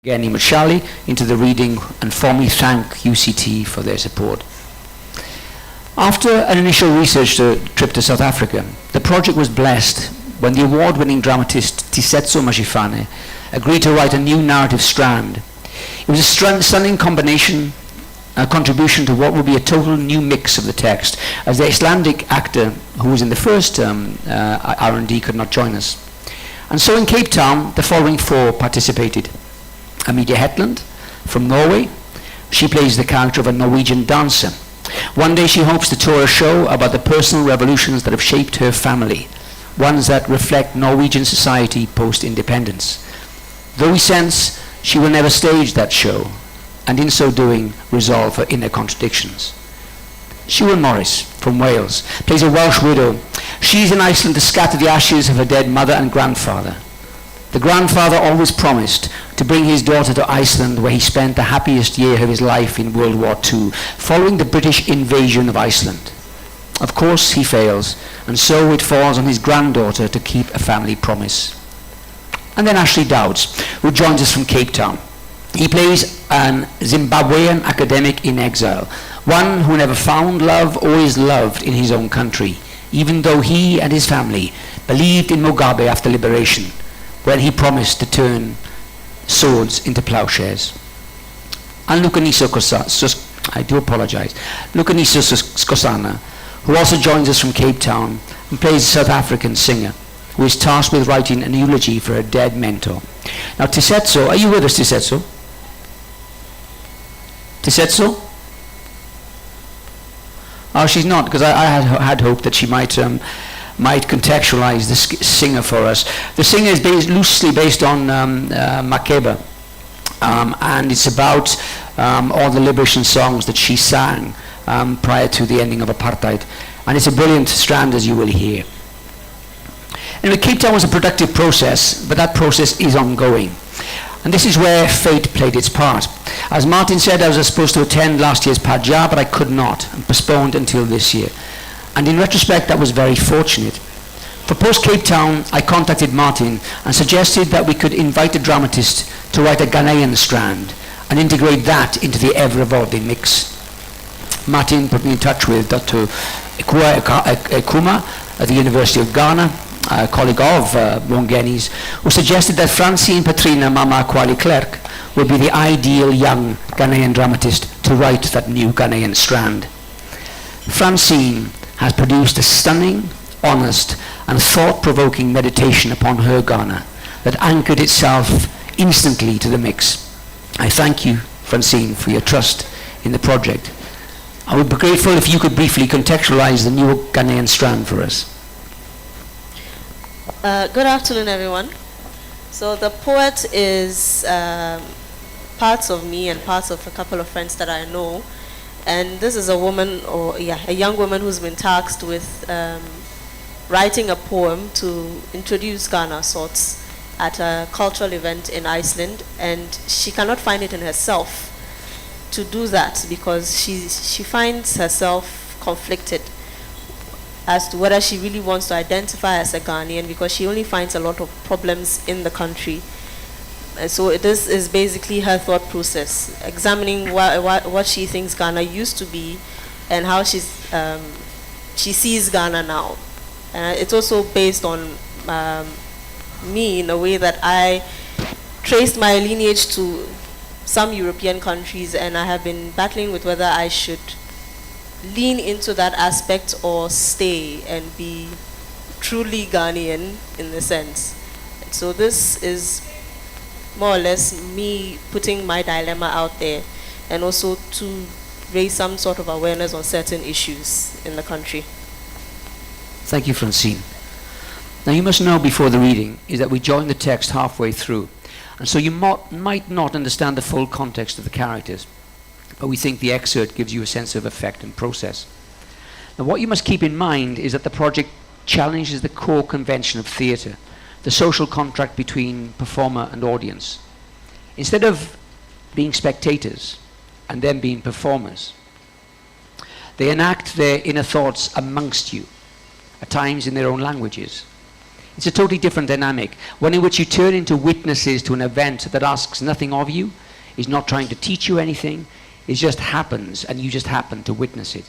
Again, Mashifane into the reading and formally thank UCT for their support. After an initial research trip to South Africa, the project was blessed when the award-winning dramatist Tiisetso Mashifane agreed to write a new narrative strand. It was a stunning contribution to what would be a total new mix of the text, as the Icelandic actor who was in the first R&D could not join us. And so in Cape Town, the following four participated. Emilie Hetland from Norway. She plays the character of a Norwegian dancer. One day she hopes to tour a show about the personal revolutions that have shaped her family, ones that reflect Norwegian society post-independence. Though we sense she will never stage that show, and in so doing resolve her inner contradictions. Siwan Morris from Wales plays a Welsh widow. She's in Iceland to scatter the ashes of her dead mother and grandfather. The grandfather always promised to bring his daughter to Iceland, where he spent the happiest year of his life in World War II, following the British invasion of Iceland. Of course, he fails, and so it falls on his granddaughter to keep a family promise. And then Ashley Dowds, who joins us from Cape Town. He plays an Zimbabwean academic in exile, one who never found love or is loved in his own country, even though he and his family believed in Mugabe after liberation, when he promised to turn swords into plowshares. And Lukhanyiso Skosana, who also joins us from Cape Town and plays a South African singer, who is tasked with writing an eulogy for her dead mentor. Now Tiisetso, are you with us, Tiisetso? Tiisetso? Oh, she's not, because I had hoped that she might contextualize the singer for us. The singer is loosely based on Makeba, and it's about all the liberation songs that she sang prior to the ending of apartheid. And it's a brilliant strand, as you will hear. Anyway, Cape Town was a productive process, but that process is ongoing. And this is where fate played its part. As Martin said, I was supposed to attend last year's Padja, but I could not, and postponed until this year. And in retrospect, that was very fortunate. For post-Cape Town, I contacted Martin and suggested that we could invite a dramatist to write a Ghanaian strand and integrate that into the ever-evolving mix. Martin put me in touch with Dr. Ekua Ekumah at the University of Ghana, a colleague of Wongeni's, who suggested that Francine Petrina MamaaKwarley Clerk would be the ideal young Ghanaian dramatist to write that new Ghanaian strand. Francine has produced a stunning, honest, and thought-provoking meditation upon her Ghana that anchored itself instantly to the mix. I thank you, Francine, for your trust in the project. I would be grateful if you could briefly contextualize the new Ghanaian strand for us. Good afternoon, everyone. So the poet is parts of me and parts of a couple of friends that I know. And this is a woman, a young woman who's been tasked with writing a poem to introduce Ghana sorts at a cultural event in Iceland, and she cannot find it in herself to do that because she finds herself conflicted as to whether she really wants to identify as a Ghanaian, because she only finds a lot of problems in the country. And so this is basically her thought process, examining what she thinks Ghana used to be and how she sees Ghana now. It's also based on me in a way that I traced my lineage to some European countries, and I have been battling with whether I should lean into that aspect or stay and be truly Ghanaian in the sense. And so this is more or less me putting my dilemma out there, and also to raise some sort of awareness on certain issues in the country. Thank you, Francine. Now you must know before the reading is that we join the text halfway through, and so you might not understand the full context of the characters, but we think the excerpt gives you a sense of effect and process. Now what you must keep in mind is that the project challenges the core convention of theatre, the social contract between performer and audience. Instead of being spectators and then being performers, they enact their inner thoughts amongst you, at times in their own languages. It's a totally different dynamic, one in which you turn into witnesses to an event that asks nothing of you, is not trying to teach you anything, it just happens and you just happen to witness it.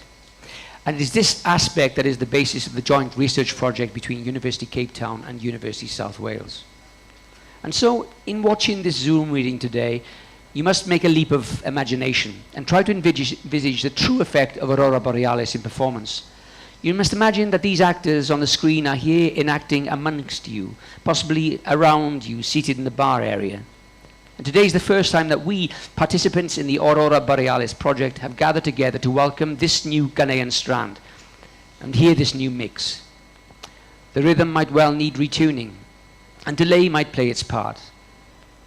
And it is this aspect that is the basis of the joint research project between University Cape Town and University South Wales. And so, in watching this Zoom reading today, you must make a leap of imagination and try to envisage the true effect of Aurora Borealis in performance. You must imagine that these actors on the screen are here enacting amongst you, possibly around you, seated in the bar area. And today is the first time that we, participants in the Aurora Borealis project, have gathered together to welcome this new Ghanaian strand and hear this new mix. The rhythm might well need retuning, and delay might play its part,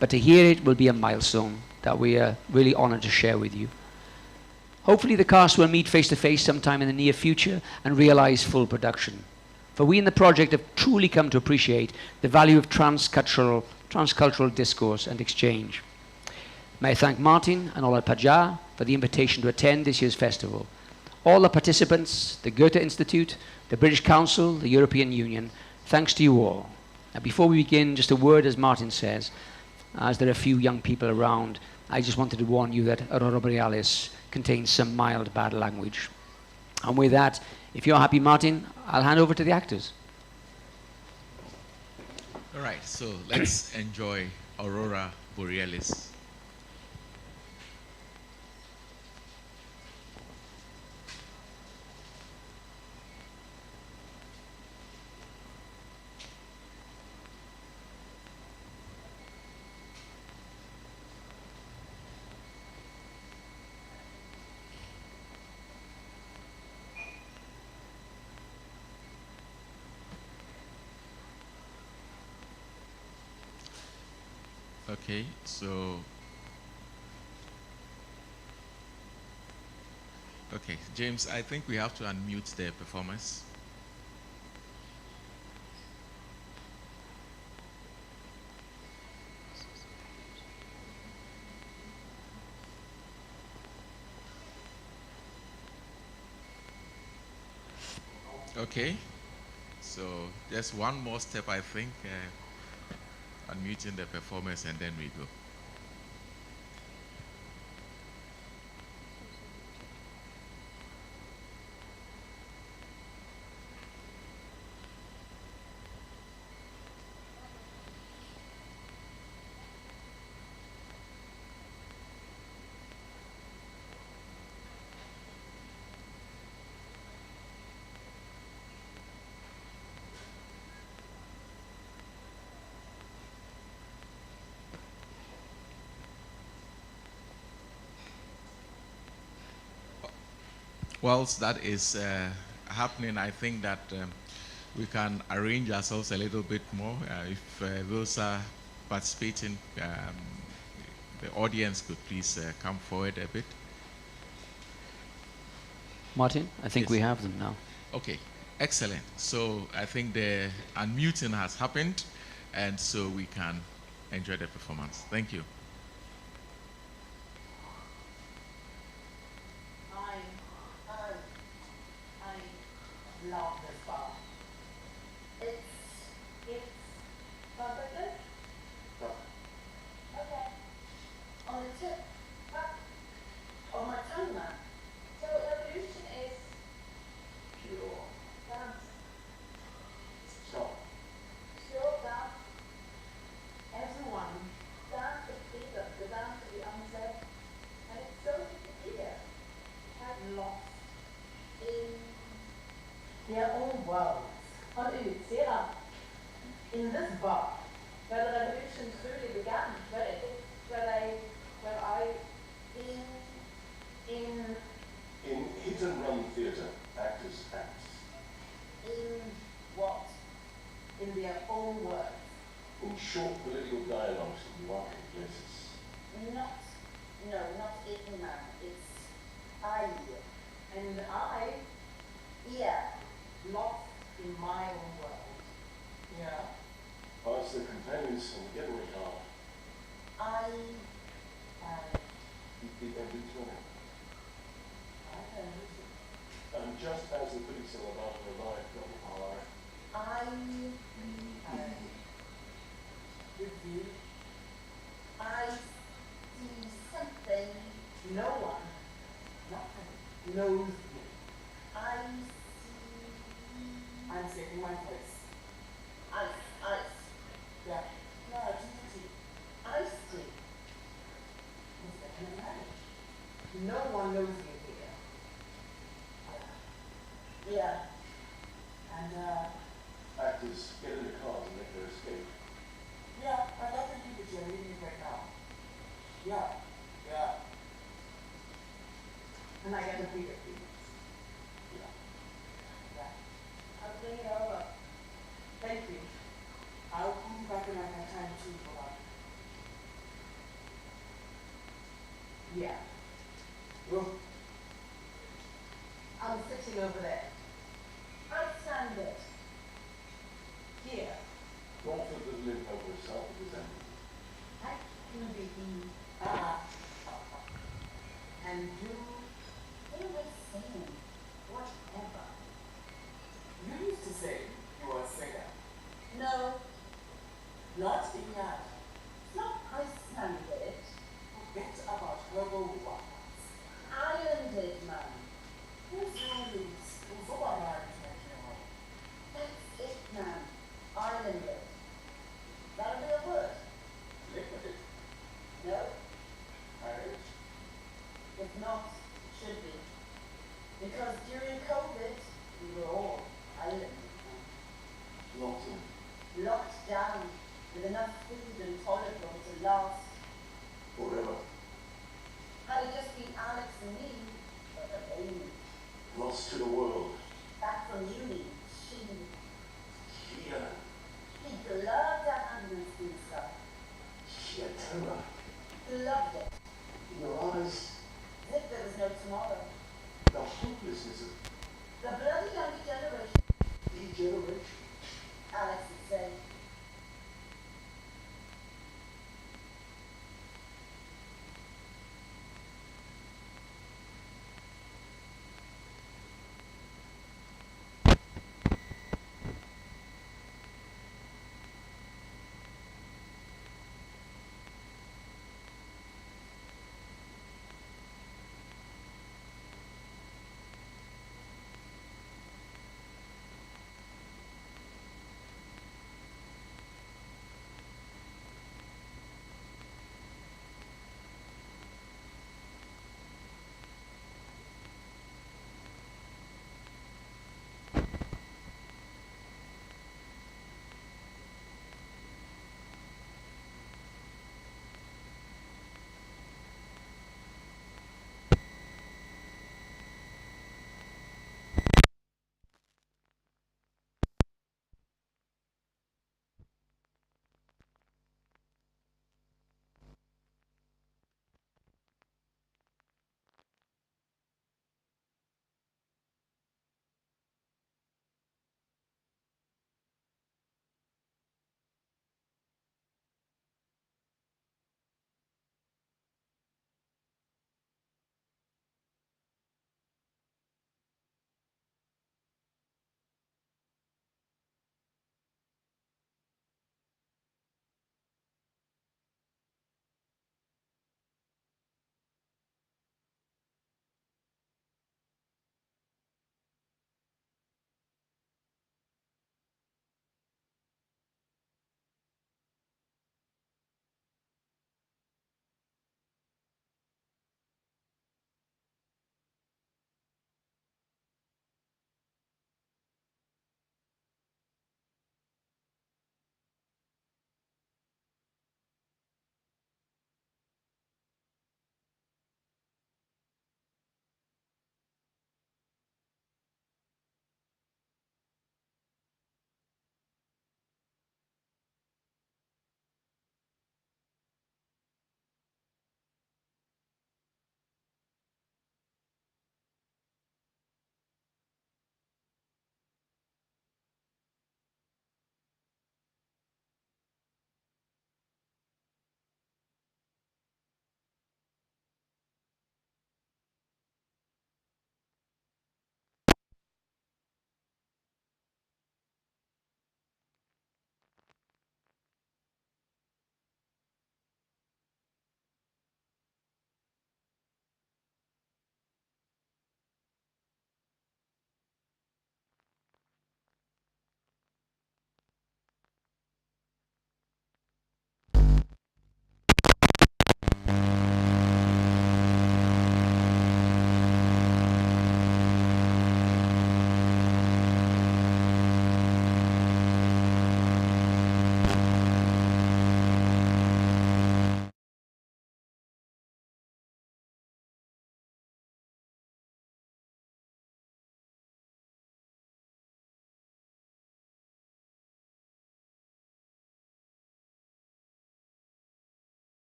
but to hear it will be a milestone that we are really honored to share with you. Hopefully the cast will meet face to face sometime in the near future and realize full production. For we in the project have truly come to appreciate the value of transcultural discourse and exchange. May I thank Martin and Ola Pajar for the invitation to attend this year's festival. All the participants, the Goethe-Institut, the British Council, the European Union, thanks to you all. Now before we begin, just a word, as Martin says, as there are a few young people around, I just wanted to warn you that Aurora Borealis contains some mild bad language. And with that, if you're happy, Martin, I'll hand over to the actors. All right, so let's enjoy Aurora Borealis. Okay, so James, I think we have to unmute the performers. Okay, so just one more step, I think. Unmuting the performers and then we go. Whilst that is happening, I think that we can arrange ourselves a little bit more. If those are participating, the audience could please come forward a bit. Martin, I think Yes. we have them now. Okay, excellent. So I think the unmuting has happened, and so we can enjoy the performance. Thank you. I love this bar. It's perfect. Okay. On the tip, on my tongue now. So evolution is pure dance. Pure dance. Everyone dance together, the dance of the unsaid. And it's so clear. Have lost in their own worlds. In this bar, where the revolution truly began, In hit and run theatre, actors act. in what? In their own words. In short political dialogues in marketplaces. Not Ekuma, it's I. And I, lost in my own world. Yeah. As the companions in the getaway car, I beat every turn. can lose it. And just as the police are about to arrive, double R, I No one, nothing, knows me. I see. I'm saving my voice. Ice. Yeah, duty. Ice cream. What's that gonna manage? No one knows me here. Yeah. And, Actors get in the car to make their escape. yeah, I got the people you're reading right now. Yeah. And I get the bigger things. Yeah. I'll bring it over. Thank you. I'll come back when I have time too for that. Yeah. Well, I'm sitting over there. I stand it. Here. Romford doesn't live over south of the Zambia. I can be and you, they were saying whatever. You used to say you were a singer. No. Not in that. Not Icelandic. Forget about herbal waters. Islanded, man. Who's Rowlands? Who's all right, that's it, man. Islanded. That'll be a word. Liquid. No? Irish. If not, it should be. Because during COVID, we were all islanded. Locked down with enough food and toilet roll to last. Forever. Had it just been Alex and me, but the baby. Lost to the world. Back from uni, Here. he loved that ambulance food stuff. Sheer terror. He loved it. In your eyes. As if there was no tomorrow. The hopelessness of The bloody younger generation, degeneration. Alex would say.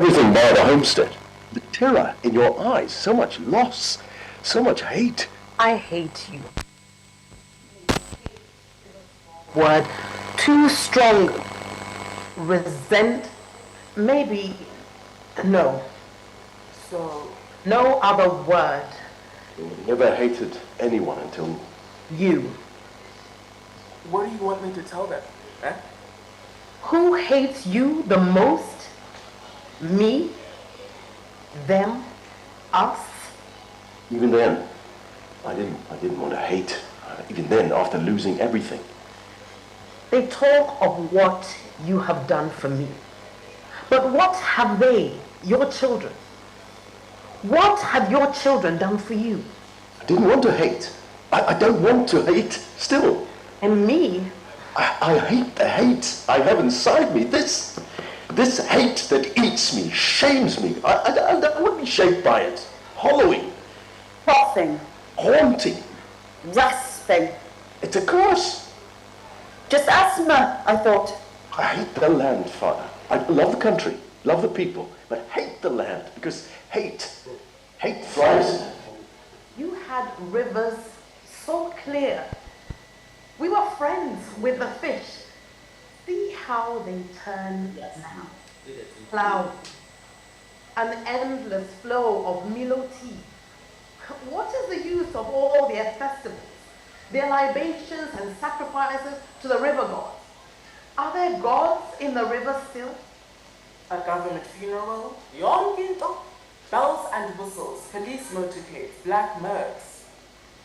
Everything by the homestead. The terror in your eyes, so much loss, so much hate. I hate you. Word too strong. Resent, maybe, no. So, no other word. You never hated anyone until... You. What do you want me to tell them? Eh? Who hates you the most? Me? Them? Us? Even then, I didn't want to hate. Even then, after losing everything. They talk of what you have done for me. But what have they, your children? What have your children done for you? I didn't want to hate. I don't want to hate still. And me? I hate the hate I have inside me. This hate that eats me, shames me. I don't want to be shaped by it. Hollowing. Frothing. Haunting. Rasping. It's a curse. Just asthma, I thought. I hate the land, Father. I love the country, love the people, but hate the land because hate thrives. You had rivers so clear. We were friends with the fish. See how they turn now. Clouds. An endless flow of Milo tea. What is the use of all their festivals, their libations and sacrifices to the river gods? Are there gods in the river still? A government funeral? Yonginto? Bells and whistles, police motorcades, black mercs.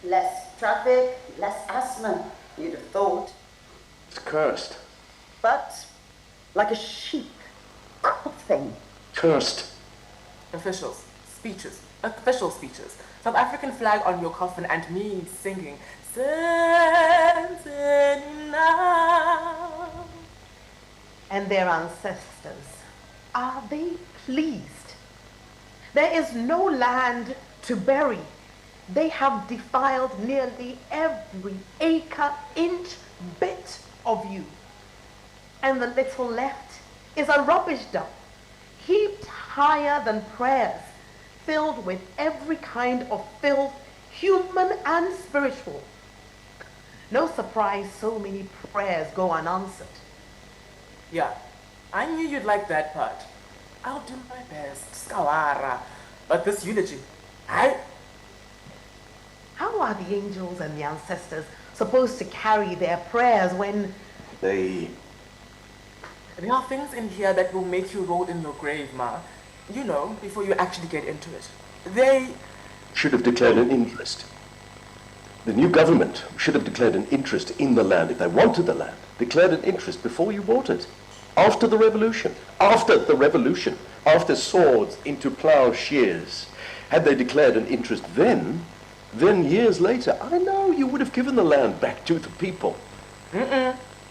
Less traffic, less asthma, you'd have thought. It's cursed. But like a sheep, coughing. Cursed. Official speeches. South African flag on your coffin and me singing. And their ancestors, are they pleased? There is no land to bury. They have defiled nearly every acre, inch, bit of you. And the little left is a rubbish dump, heaped higher than prayers, filled with every kind of filth, human and spiritual. No surprise so many prayers go unanswered. Yeah, I knew you'd like that part. I'll do my best, Skawara. But this eulogy, How are the angels and the ancestors supposed to carry their prayers when... They... There are things in here that will make you roll in your grave, Ma. You know, before you actually get into it. They... should have declared an interest. The new government should have declared an interest in the land if they wanted the land. Declared an interest before you bought it. After the revolution. After swords into plowshares. Had they declared an interest then years later, I know you would have given the land back to the people.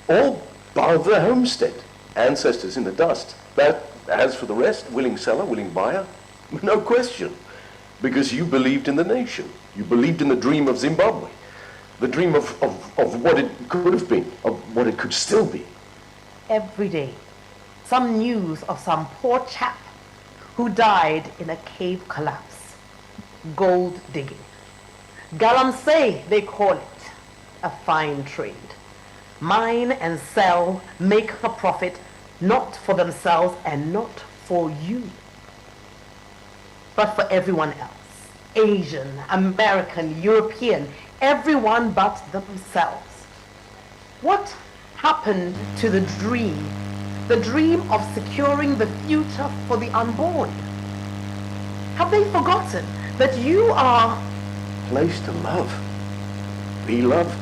All bar the homestead. Ancestors in the dust. But as for the rest, willing seller, willing buyer, no question. Because you believed in the nation. You believed in the dream of Zimbabwe. The dream of what it could have been, of what it could still be. Every day, some news of some poor chap who died in a cave collapse. Gold digging. Galamsey, they call it. A fine trade. Mine and sell, make a profit, not for themselves and not for you, but for everyone else. Asian, American, European, everyone but themselves. What happened to the dream of securing the future for the unborn? Have they forgotten that you are... Place to love. Be loved.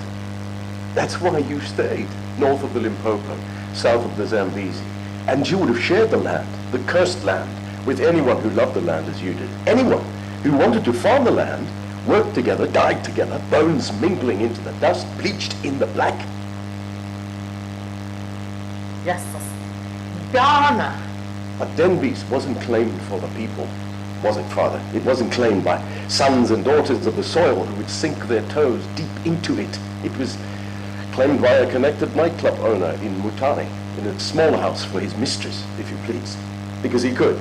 That's why you stayed north of the Limpopo, south of the Zambezi. And you would have shared the land, the cursed land, with anyone who loved the land as you did. Anyone who wanted to farm the land, worked together, died together, bones mingling into the dust, bleached in the black. Yes, Ghana. But Denbies wasn't claimed for the people, was it, Father? It wasn't claimed by sons and daughters of the soil who would sink their toes deep into it. It was claimed by a connected nightclub owner in Mutare, in a small house for his mistress, if you please. Because he could.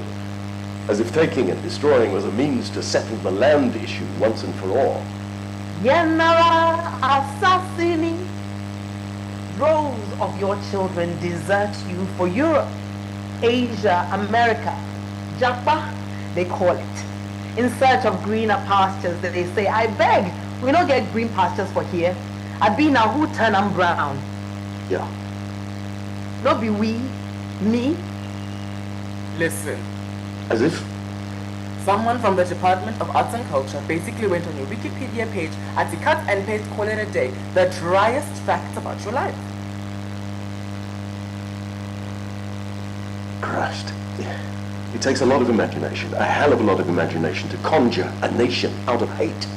As if taking and destroying was a means to settle the land issue once and for all. Yenara assassini. Droves of your children desert you for Europe, Asia, America, Japa, they call it. In search of greener pastures that they say, I beg, we don't get green pastures for here. I be now who turn them brown. Yeah. Not be we, me. Listen, As if? someone from the Department of Arts and Culture basically went on your Wikipedia page at the cut and paste, call it a day, the driest facts about your life. Christ. It takes a lot of imagination, a hell of a lot of imagination to conjure a nation out of hate.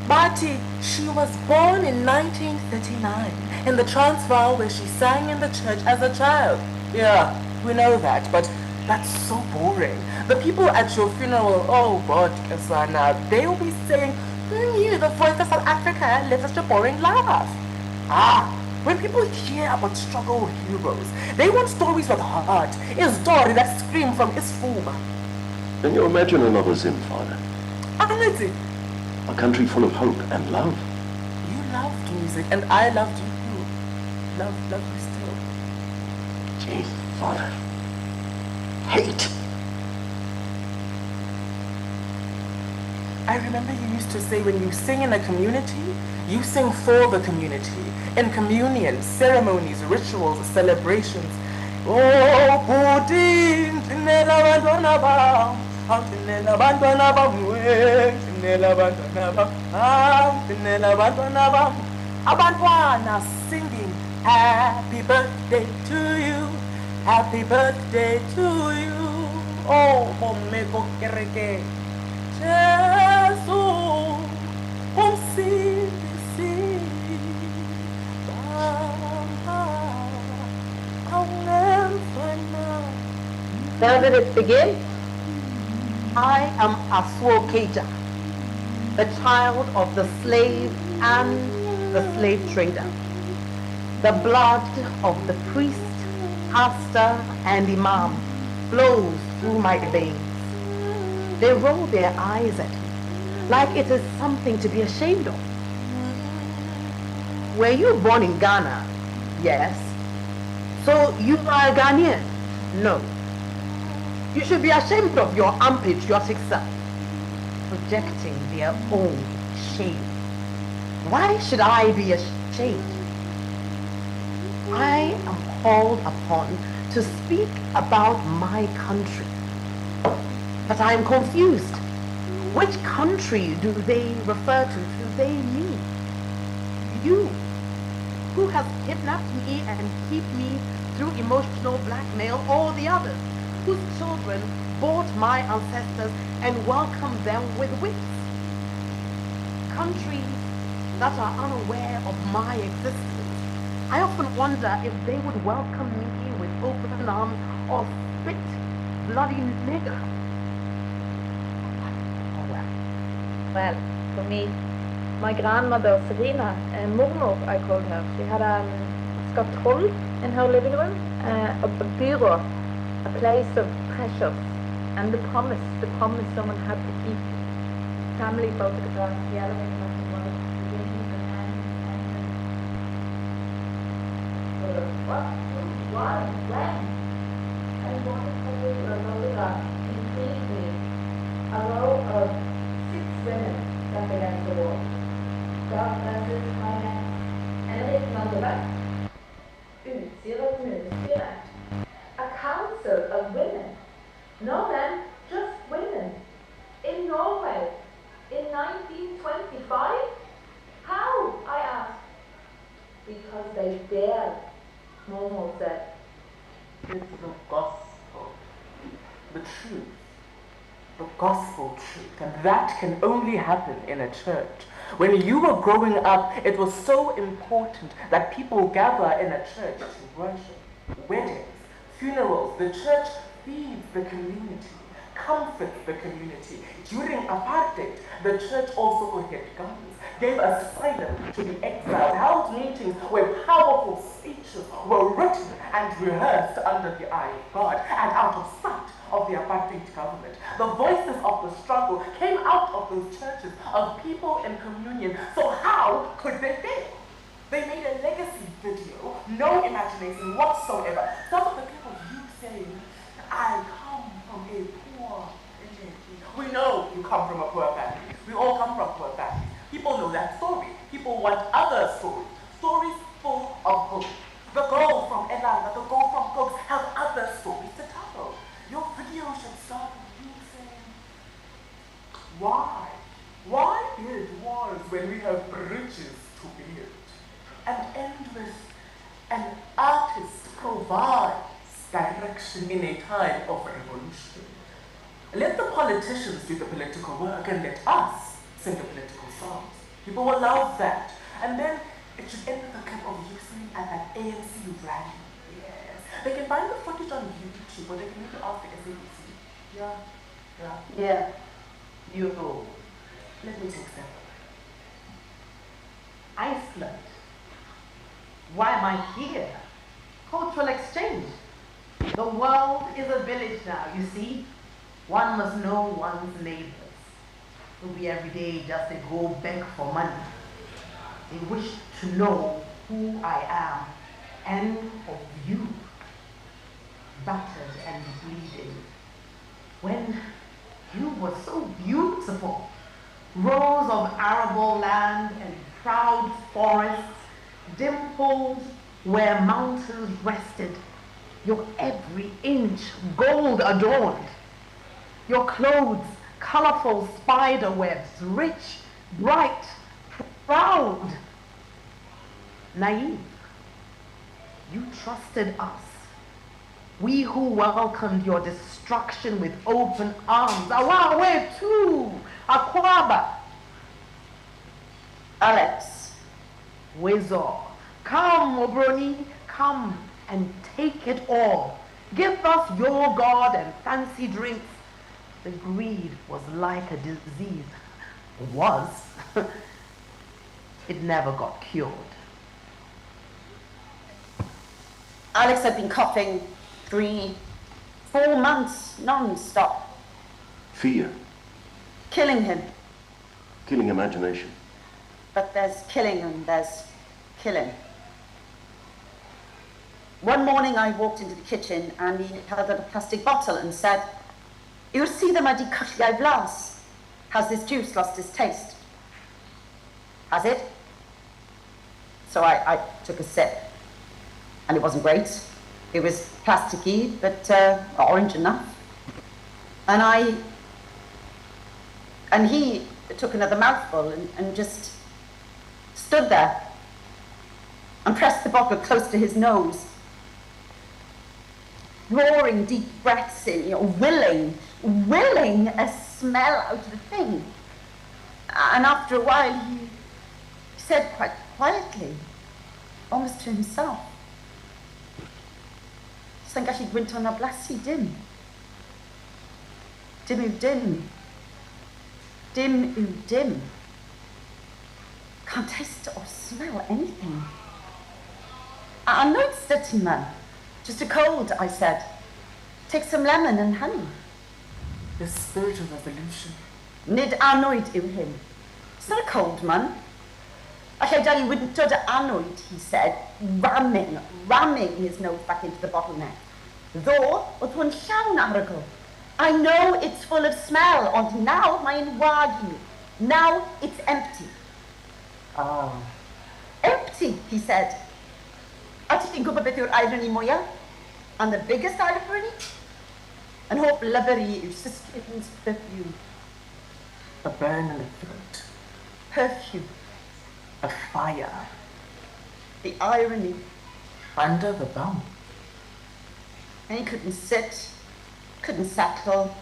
Marty, she was born in 1939 in the Transvaal where she sang in the church as a child. Yeah, we know that, but that's so boring. The people at your funeral, oh God, Skosana, they will be saying, who knew the voice of South Africa lives such a boring life? When people hear about struggle heroes, they want stories with heart. A story that screams from his fuba. Can you imagine another Zim, Father? Honestly, A country full of hope and love. you loved music and I loved you too. Love you still. Gee, Father. Hate. I remember you used to say when you sing in a community, you sing for the community. In communion, ceremonies, rituals, celebrations. Oh, Putin, tinela bantwana bam, tinela bantwana bam, tinela bantwana bam, tinela bantwana bam. Abantwana singing, happy birthday to you, happy birthday to you. Oh, momeko kereke, Jesus, umsindisi. Now did it begin? I am Aswo Keita, the child of the slave and the slave trader. The blood of the priest, pastor, and imam flows through my veins. They roll their eyes at me like it is something to be ashamed of. Were you born in Ghana? Yes. So you are a Ghanaian? No. You should be ashamed of your unpatriotic self, projecting their own shame. Why should I be ashamed? I am called upon to speak about my country. But I am confused. Which country do they refer to? Do they mean you, who has kidnapped me and keep me through emotional blackmail, or the others whose children bought my ancestors and welcomed them with whips? Countries that are unaware of my existence. I often wonder if they would welcome me with open arms or spit bloody nigger. Well, for me, my grandmother Serena, Murmur, I called her, she had a scatoll in her living room, a bureau, a place of treasures, and the promise someone had to keep. Family photographs, the elevator one, what, when? I wanted to take a photograph, intrigued me, a row of 6 women sat against the wall. Dark dresses, high necks, and a liten on the back. Utsida kommunestyre. A council of women. No men, just women. In Norway. In 1925? How? I asked. Because they dared, Momo said. It's the gospel, the truth, the gospel truth, and that can only happen in a church. When you were growing up, it was so important that people gather in a church to worship. Weddings, funerals, the church feeds the community, comforts the community. During apartheid, the church also put guns, gave asylum to the exiled, held meetings where powerful speeches were written and rehearsed under the eye of God, and out of sight of the apartheid government. The voices of the struggle came out of those churches of people in communion. So how could they fail? They made a legacy video, no imagination whatsoever. Some of the people you saying, I come from a poor family. We know you come from a poor family. We all come from poor families. People know that story. People want other stories. Stories full of hope. The girl from Atlanta, the girl from Cooks have other stories to tell. Your video should start with you saying, why? Why build walls when we have bridges to build? An endless, an artist provides direction in a time of revolution. Let the politicians do the political work and let us sing the political songs. People will love that. And then it should end with a clip of you singing at that ANC rally. Yes. They can find the footage on YouTube or they can even ask the SABC. Yeah. You know. Let me take that. Iceland. Why am I here? Cultural exchange. The world is a village now, you see. One must know one's neighbors. It will be every day just to go beg for money. They wish to know who I am and of you. Battered and bleeding. When you were so beautiful. Rows of arable land and proud forests, dimpled where mountains rested, your every inch gold adorned, your clothes colorful spider webs, rich, bright, proud, naive. You trusted us. We who welcomed your destruction with open arms. Awa, where to? Akwaba. Alex. Wizor. Come, Obroni, come and take it all. Give us your God and fancy drinks. The greed was like a disease. It was. It never got cured. Alex had been coughing 3-4 months non-stop. Fear. Killing him. Killing imagination. But there's killing and there's killing. One morning I walked into the kitchen and he held out a plastic bottle and said, "You'll see the muddy cutliau glass. Has this juice lost its taste?" Has it? So I took a sip. And it wasn't great. It was plasticky, but orange enough. And he took another mouthful and just stood there and pressed the bottle close to his nose, drawing deep breaths in, willing a smell out of the thing. And after a while, he said quite quietly, almost to himself, "Sa'n gallu gwyntio na blasu dim. Dim yw dim. Dim yw dim. Can't taste or smell anything." "I'm not certain, man. Just a cold," I said. "Take some lemon and honey." The spirit of revolution. Nid anwyd yw hyn. It's not a cold, man. Allai dal I wyntod y anwyd, he said, ramming his nose back into the bottleneck. Though, oedd hwn llawn arogl. I know it's full of smell, ond now mae'n wag I mi. Now it's empty. Ah. Empty, he said. A ti'n gwybod beth yw'r irony mwyaf? And the biggest irony? Yn hope lyferi yw Siskins perfume. A burn in the throat. Perfume. A fire. The irony. Under the bum. And he couldn't sit, couldn't settle,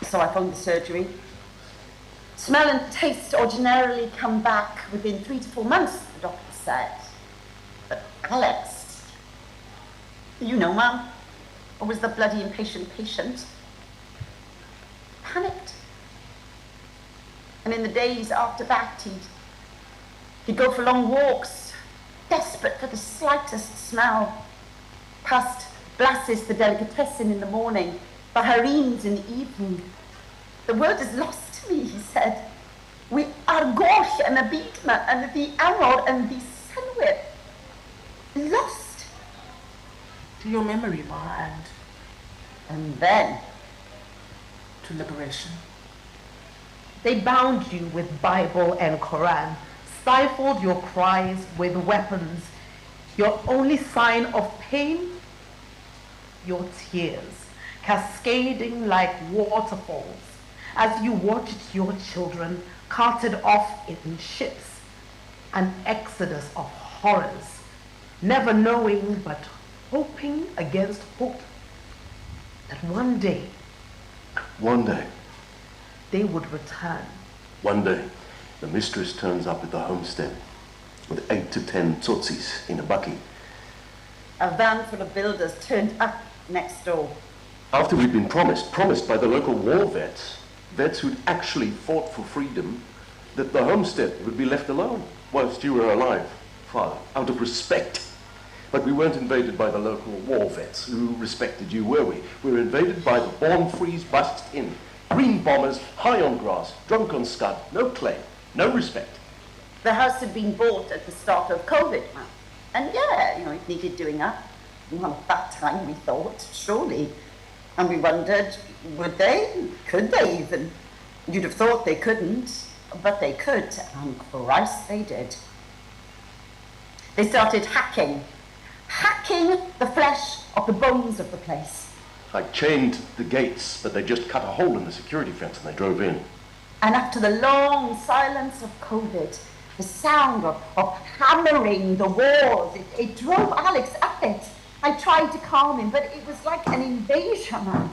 so I phoned the surgery. Smell and taste ordinarily come back within 3 to 4 months, the doctor said. But Alex, you know, Mum, always the bloody impatient patient, panicked. And in the days after that, he'd go for long walks, desperate for the slightest smell, past Blasis, the delicatessen in the morning, Baharines in the evening. The word is lost to me, he said. We are Gosh and Abitma and the Amor and the Sunweb. Lost. To your memory, Ma, And then to liberation. They bound you with Bible and Quran, stifled your cries with weapons. Your only sign of pain? Your tears, cascading like waterfalls, as you watched your children carted off in ships, an exodus of horrors, never knowing but hoping against hope that one day they would return. One day, the mistress turns up at the homestead with 8 to 10 Tutsis in a bakkie. a van full of builders turned up next door. After we'd been promised by the local war vets who'd actually fought for freedom, that the homestead would be left alone whilst you were alive, Father, out of respect. But we weren't invaded by the local war vets who respected you, were we? We were invaded by the born-frees bussed in. Green bombers, high on grass, drunk on scud, no claim, no respect. The house had been bought at the start of COVID, and yeah, it needed doing up. Well, at that time we thought, surely. And we wondered, would they? Could they even? You'd have thought they couldn't, but they could, and Christ they did. They started hacking the flesh of the bones of the place. I chained the gates, but they just cut a hole in the security fence and they drove in. And after the long silence of COVID, the sound of hammering the walls, it drove Alex up it. I tried to calm him, but it was like an invasion.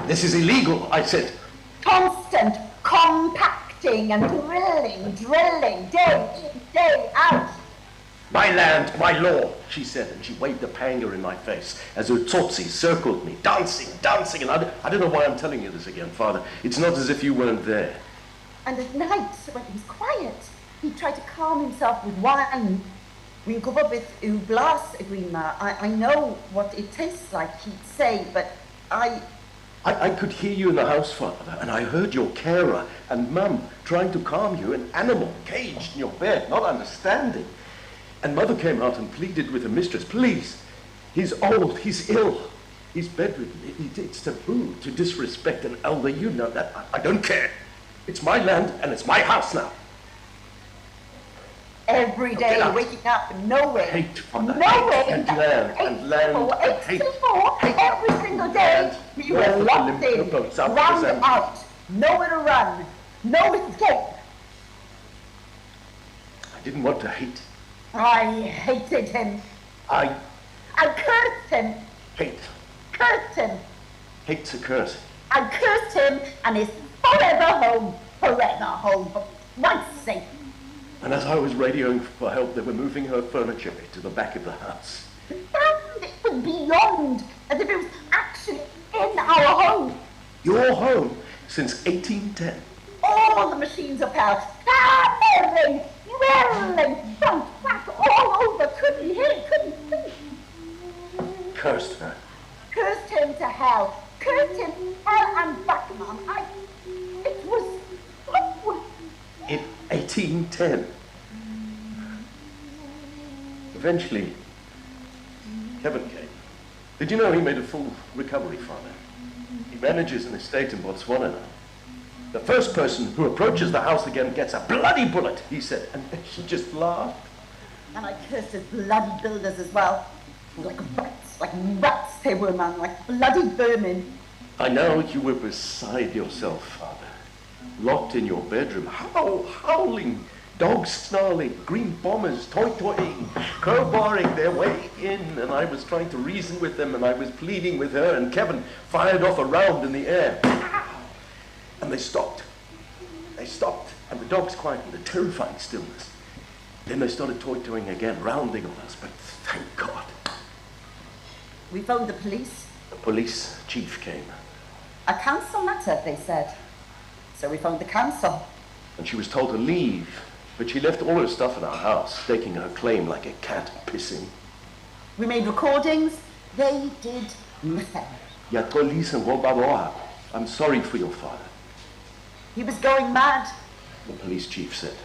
This is illegal, I said. Constant compacting and drilling, day in, day out. My land, my law, she said, and she waved a panga in my face as her Tutsi circled me, dancing, and I don't know why I'm telling you this again, Father. It's not as if you weren't there. And at night, when he was quiet, he tried to calm himself with wine. We go up with Ublas Ekumah. I know what it tastes like, he'd say, but I could hear you in the house, Father, and I heard your carer and Mum trying to calm you, an animal caged in your bed, not understanding. And Mother came out and pleaded with her mistress, please, he's old, he's ill, he's bedridden, it's taboo to disrespect an elder, you know that. I don't care. It's my land and it's my house now. Every day waking up, nowhere. Hate, Father, nowhere. Hate, and land, and hate. Every single day, we were locked in, round out, nowhere to run, no escape. I didn't want to hate. I hated him. I cursed him. Hate. Cursed him. Hate's a curse. I cursed him and his forever home, for Christ's sake. And as I was radioing for help, they were moving her furniture to the back of the house. And it was beyond, as if it was actually in our home. Your home since 1810. All the machines of hell, whirling, front, back, all over, couldn't hear, couldn't see. Cursed her. Cursed him to hell. Cursed him, hell and back, Mum. It was awful. In 1810. Eventually, Kevin came. Did you know he made a full recovery, Father? He manages an estate in Botswana now. The first person who approaches the house again gets a bloody bullet, he said, and she just laughed. And I cursed his bloody builders as well. Like rats they were, man, like bloody vermin. I know you were beside yourself, Father. Locked in your bedroom, howling, dogs snarling, green bombers toy-toying, crowbarring their way in, and I was trying to reason with them, and I was pleading with her, and Kevin fired off a round in the air. And they stopped. And the dogs quietened, a terrifying stillness. Then they started toy-toying again, rounding on us, but thank God. We phoned the police. The police chief came. A council matter, they said. So we phoned the council. And she was told to leave, but she left all her stuff in our house, staking her claim like a cat pissing. We made recordings. They did nothing. Yaxolisa ngobaba wakho. I'm sorry for your father, He was going mad. the police chief said.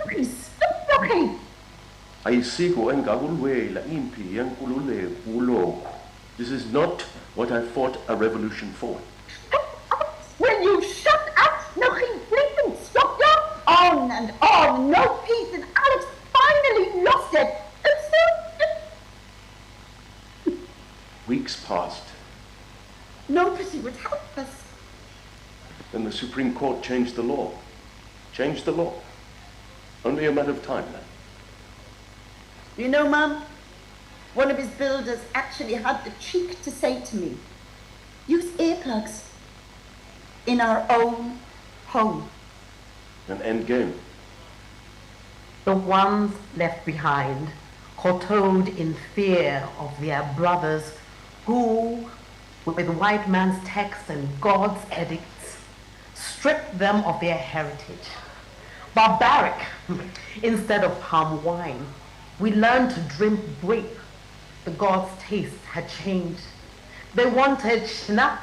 Please, stop looking. Ayisiko engakulwela impi yenkululeko kulokho. This is not what I fought a revolution for. Will you shut up? No, he didn't. Stop you. On and on. No peace. And Alex finally lost it. And so... Weeks passed. Nobody would help us. Then the Supreme Court changed the law. Changed the law. Only a matter of time then. You know, Mum, one of his builders actually had the cheek to say to me, use earplugs in our own home. An end game. The ones left behind, kowtowed in fear of their brothers who, with white man's texts and God's edicts, stripped them of their heritage. Barbaric, instead of palm wine, we learned to drink grape. The God's taste had changed. They wanted schnapp.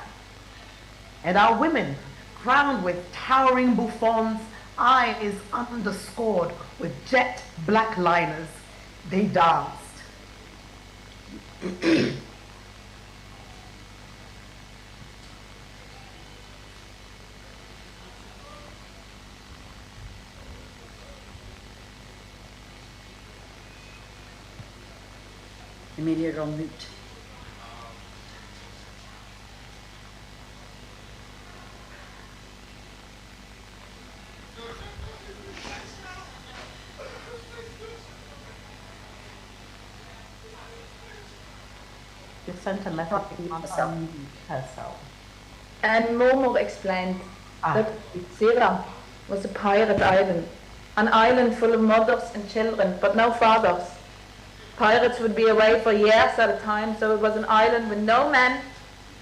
And our women, crowned with towering bouffants, eyes underscored with jet black liners, they danced. Emilie gone mute. You sent a message to herself. And Momo explained that Zira was a pirate island, an island full of mothers and children, but no fathers. Pirates would be away for years at a time, so it was an island with no men,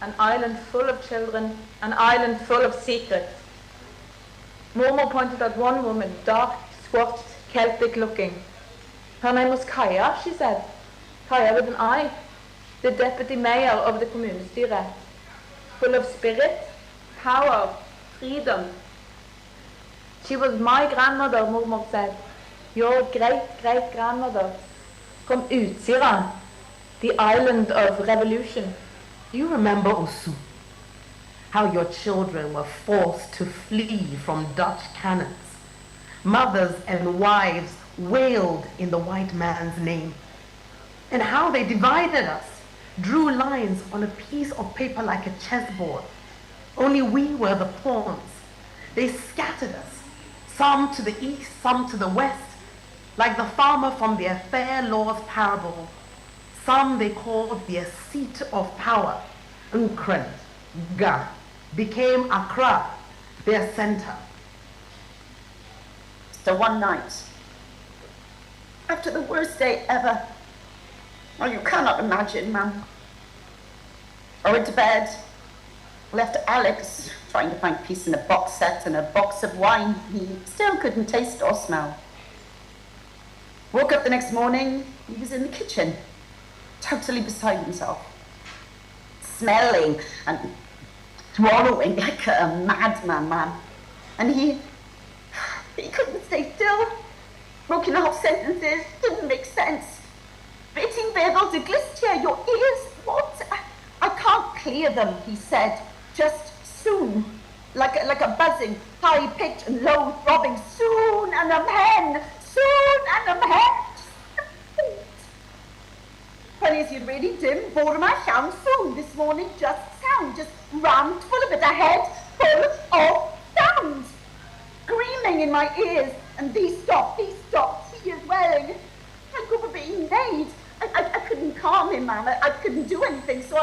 an island full of children, an island full of secrets. Momo pointed at one woman, dark, squat, Celtic looking. Her name was Kaja, she said. Kaja with an I, the deputy mayor of the kommunestyre. Full of spirit, power, freedom. She was my grandmother, Mormor said. Your great-great-grandmother. From Utsira, the island of revolution. You remember, Osu, how your children were forced to flee from Dutch cannons. Mothers and wives wailed in the white man's name. And how they divided us, drew lines on a piece of paper like a chessboard. Only we were the pawns. They scattered us, some to the east, some to the west, like the farmer from their fair law's parable. Some they called their seat of power. Nkren, Ga, became Accra, their center. So one night, after the worst day ever, well, you cannot imagine, Mum. I went to bed, left Alex trying to find peace in a box set and a box of wine he still couldn't taste or smell. Woke up the next morning, he was in the kitchen, totally beside himself, smelling and swallowing like a madman, man. And he couldn't stay still, broken off sentences, didn't make sense. Beating Bedel de Glistier, your ears, what? I can't clear them, he said, just soon, like a buzzing, high-pitched and low-throbbing, soon and a hen. Soon and a hen. Funny as you'd really dim, bore my sound soon this morning, just sound, just rammed full of it, a head full of sound, screaming in my ears, and these stopped, tears welling. I could have been made. I couldn't calm him, man. I couldn't do anything, so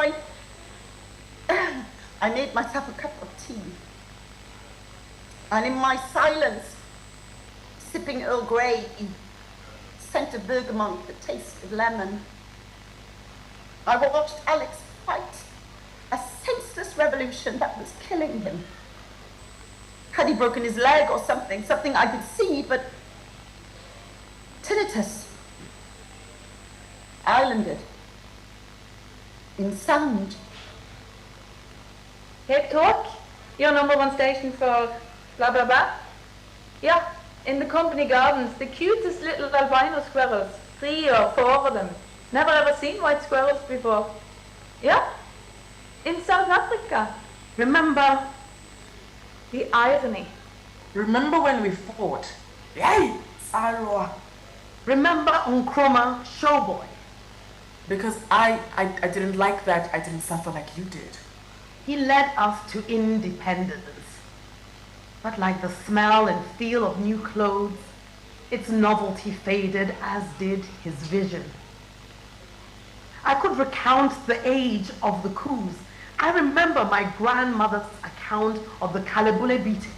I made myself a cup of tea. And in my silence, sipping Earl Grey, scent of bergamot, the taste of lemon, I watched Alex fight a senseless revolution that was killing him. Had he broken his leg or something I could see, but tinnitus, islanded. in sound. Cape Talk, your #1 station for blah blah blah. Yeah, in the company gardens, the cutest little albino squirrels, 3 or 4 of them. Never ever seen white squirrels before. Yeah, in South Africa. Remember The irony. Remember when we fought? Yay! Salwa. Remember Nkrumah Showboy? Because I didn't like that. I didn't suffer like you did. He led us to independence. But like the smell and feel of new clothes, its novelty faded, as did his vision. I could recount the age of the coups. I remember my grandmother's account of the Kalebule beatings.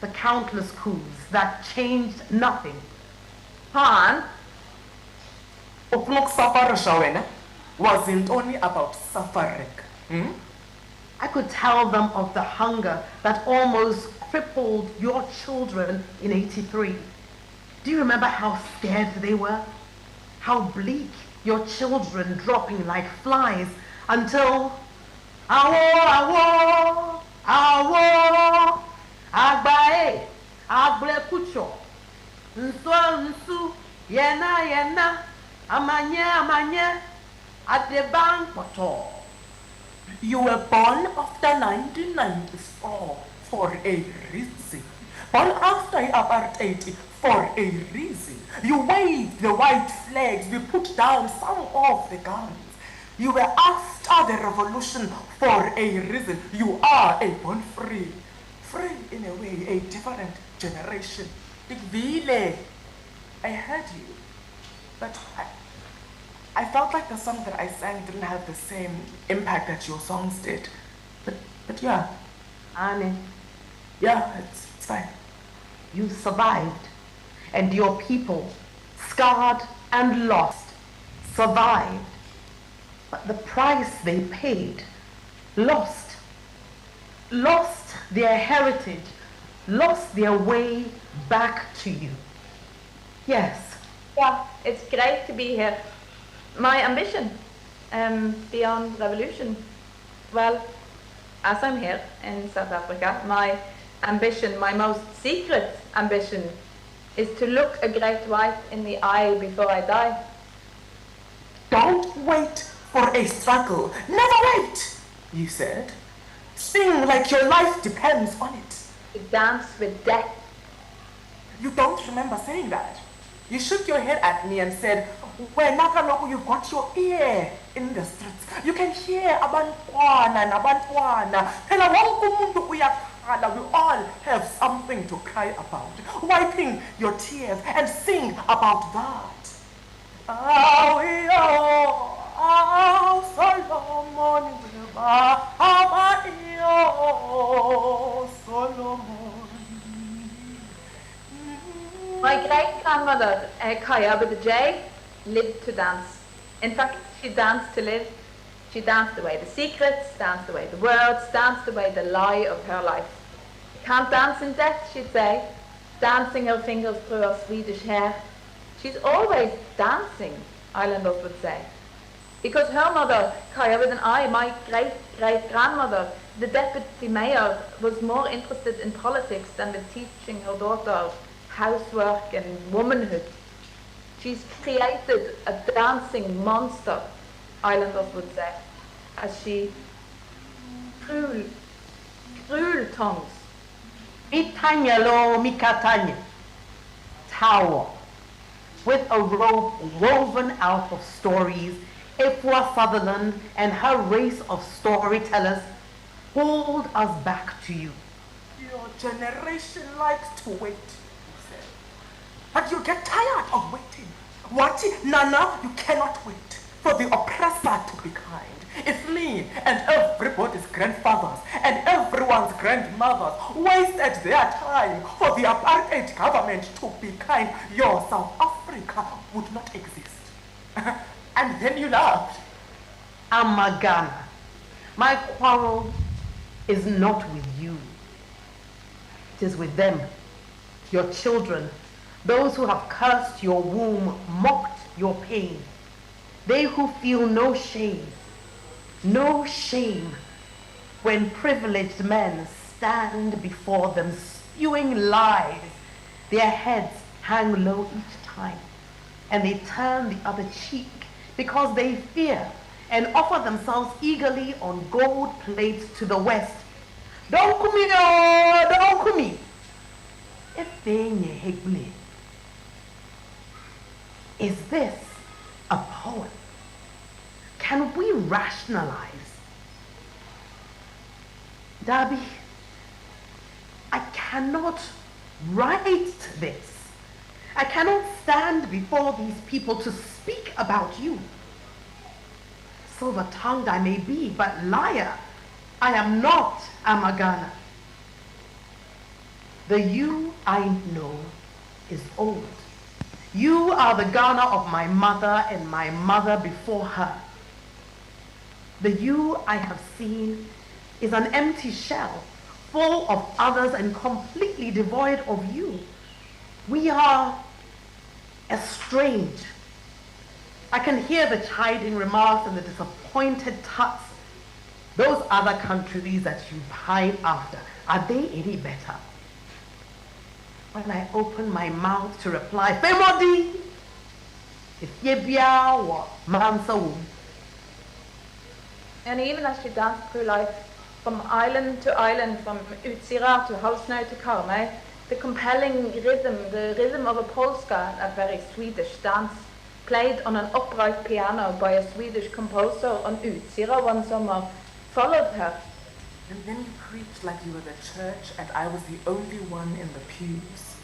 The countless coups that changed nothing. Han, wasn't only about suffering. I could tell them of the hunger that almost crippled your children in '83. Do you remember how scared they were? How bleak your children dropping like flies until awo, agbae, agble kucho, nsu, yena, amanye, adebang poto. You were born after 1994 for a reason. Born after apartheid for a reason. You waved the white flags, we put down some of the guns. You were after the revolution for a reason. You are a born free. Free in a way, a different generation. I heard you, but I felt like the song that I sang didn't have the same impact that your songs did. But yeah. Annie, Yeah, it's fine. you survived, and your people, scarred and lost, survived. But the price they paid, lost their heritage, lost their way back to you. Yes, yeah, it's great to be here. My ambition, beyond revolution, well, as I'm here in South Africa, my ambition, my most secret ambition, is to look a great white in the eye before I die. Don't wait for a struggle. Never wait, you said. Sing like your life depends on it. To dance with death. You don't remember saying that. You shook your head at me and said, "Where Nakaloko, you got your ear in the streets. You can hear abantwana nabantwana. Phela wonke umuntu uyakhala. We all have something to cry about. Wiping your tears and sing about that." Solomon, Solomon. My great-grandmother, Kaya with a J, lived to dance. In fact, she danced to live. She danced away the secrets, danced away the words, danced away the lie of her life. Can't dance in death, she'd say, dancing her fingers through her Swedish hair. She's always dancing, Islanders would say. Because her mother, Kaya with an I, my great-great-grandmother, the deputy mayor, was more interested in politics than with teaching her daughter housework and womanhood. She's created a dancing monster, Islanders would say, as she cruel tongues. Mitanya lo mikatanya, tower, with a robe woven out of stories. Ekua Sutherland and her race of storytellers hold us back to you. Your generation likes to wait, you said. But you get tired of waiting. What? Nana, you cannot wait for the oppressor to be kind. If me and everybody's grandfathers and everyone's grandmothers wasted their time for the apartheid government to be kind, your South Africa would not exist. And then you laughed. Amagana, my quarrel is not with you. It is with them, your children, those who have cursed your womb, mocked your pain. They who feel no shame when privileged men stand before them spewing lies. Their heads hang low each time, and they turn the other cheek because they fear and offer themselves eagerly on gold plates to the west. Don't come here, don't come here. Is this a poem? Can we rationalize? Darby, I cannot write this. I cannot stand before these people to speak about you. Silver-tongued I may be, but liar, I am not Amagana. The you I know is old. You are the Ghana of my mother and my mother before her. The you I have seen is an empty shell, full of others and completely devoid of you. We are estranged. I can hear the chiding remarks and the disappointed tuts. Those other countries that you pine after, are they any better? When I open my mouth to reply, Femodi, if Yebia or Mansa. And even as she danced through life, from island to island, from Utsira to Halsnøy to Karmøy, the compelling rhythm, the rhythm of a polska, a very Swedish dance, played on an upright piano by a Swedish composer on Utsira one summer, followed her. And then you preached like you were the church and I was the only one in the pews.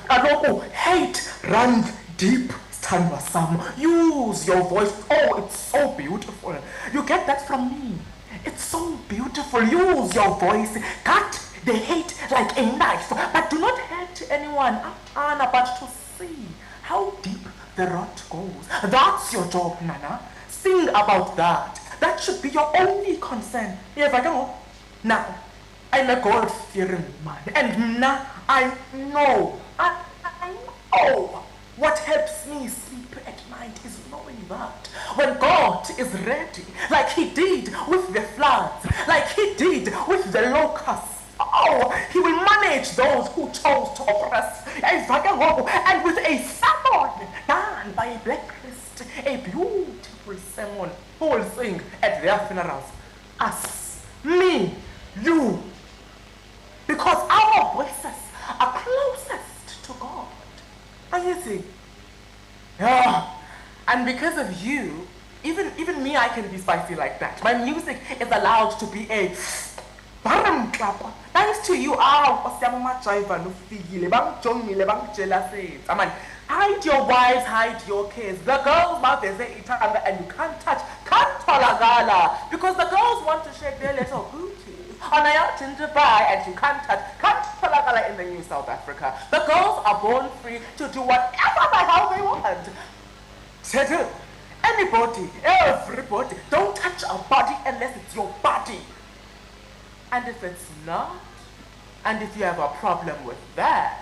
And hate runs deep, Stanwa Sam. Use your voice. Oh, it's so beautiful. You get that from me. It's so beautiful. Use your voice. Cut the hate like a knife. But do not hurt anyone. Anna, but to see how deep the rot goes. That's your job, Nana. Sing about that. That should be your only concern. If I go, now, I'm a God-fearing man. And now I know what helps me sleep at night is knowing that when God is ready, like he did with the floods, like he did with the locusts, he will manage those who chose to oppress. And with a sermon done by a black priest, a beautiful sermon who will sing at their funerals. Us, me, you. Because our voices are closest to God. And you see, yeah. And because of you, even me, I can be spicy like that. My music is allowed to be a bottom clapper. Thanks to you, hide your wives, hide your kids. The girls' mouth they say each other and you can't touch, can't palagala. Because the girls want to shake their little booty on a yacht in Dubai and you can't touch, can't palagala in the new South Africa. The girls are born free to do whatever the hell they want. To do. Anybody, everybody, don't touch a body unless it's your body. And if it's not, and if you have a problem with that,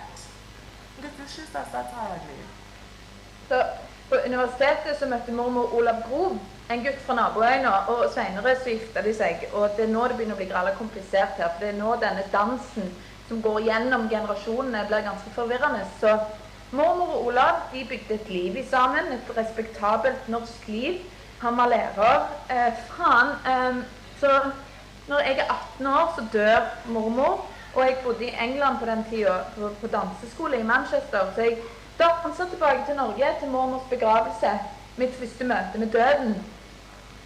Så på universitetet så møtte mormor Olav Grov, en gutt fra naboøyna, og senere så gifta de seg, og det er nå det begynner å bli gralla komplisert her, for det er nå denne dansen som går gjennom generasjonene blir ganske forvirrende. Så mormor og Olav, de bygde et liv i sammen, et respektabelt norsk liv. Han var lærer. Så når jeg er 18 år så dør mormor, og jeg bodde i England på den tiden på danseskole i Manchester, så jeg danset tilbake til Norge til mormors begravelse, mitt første møte med døden.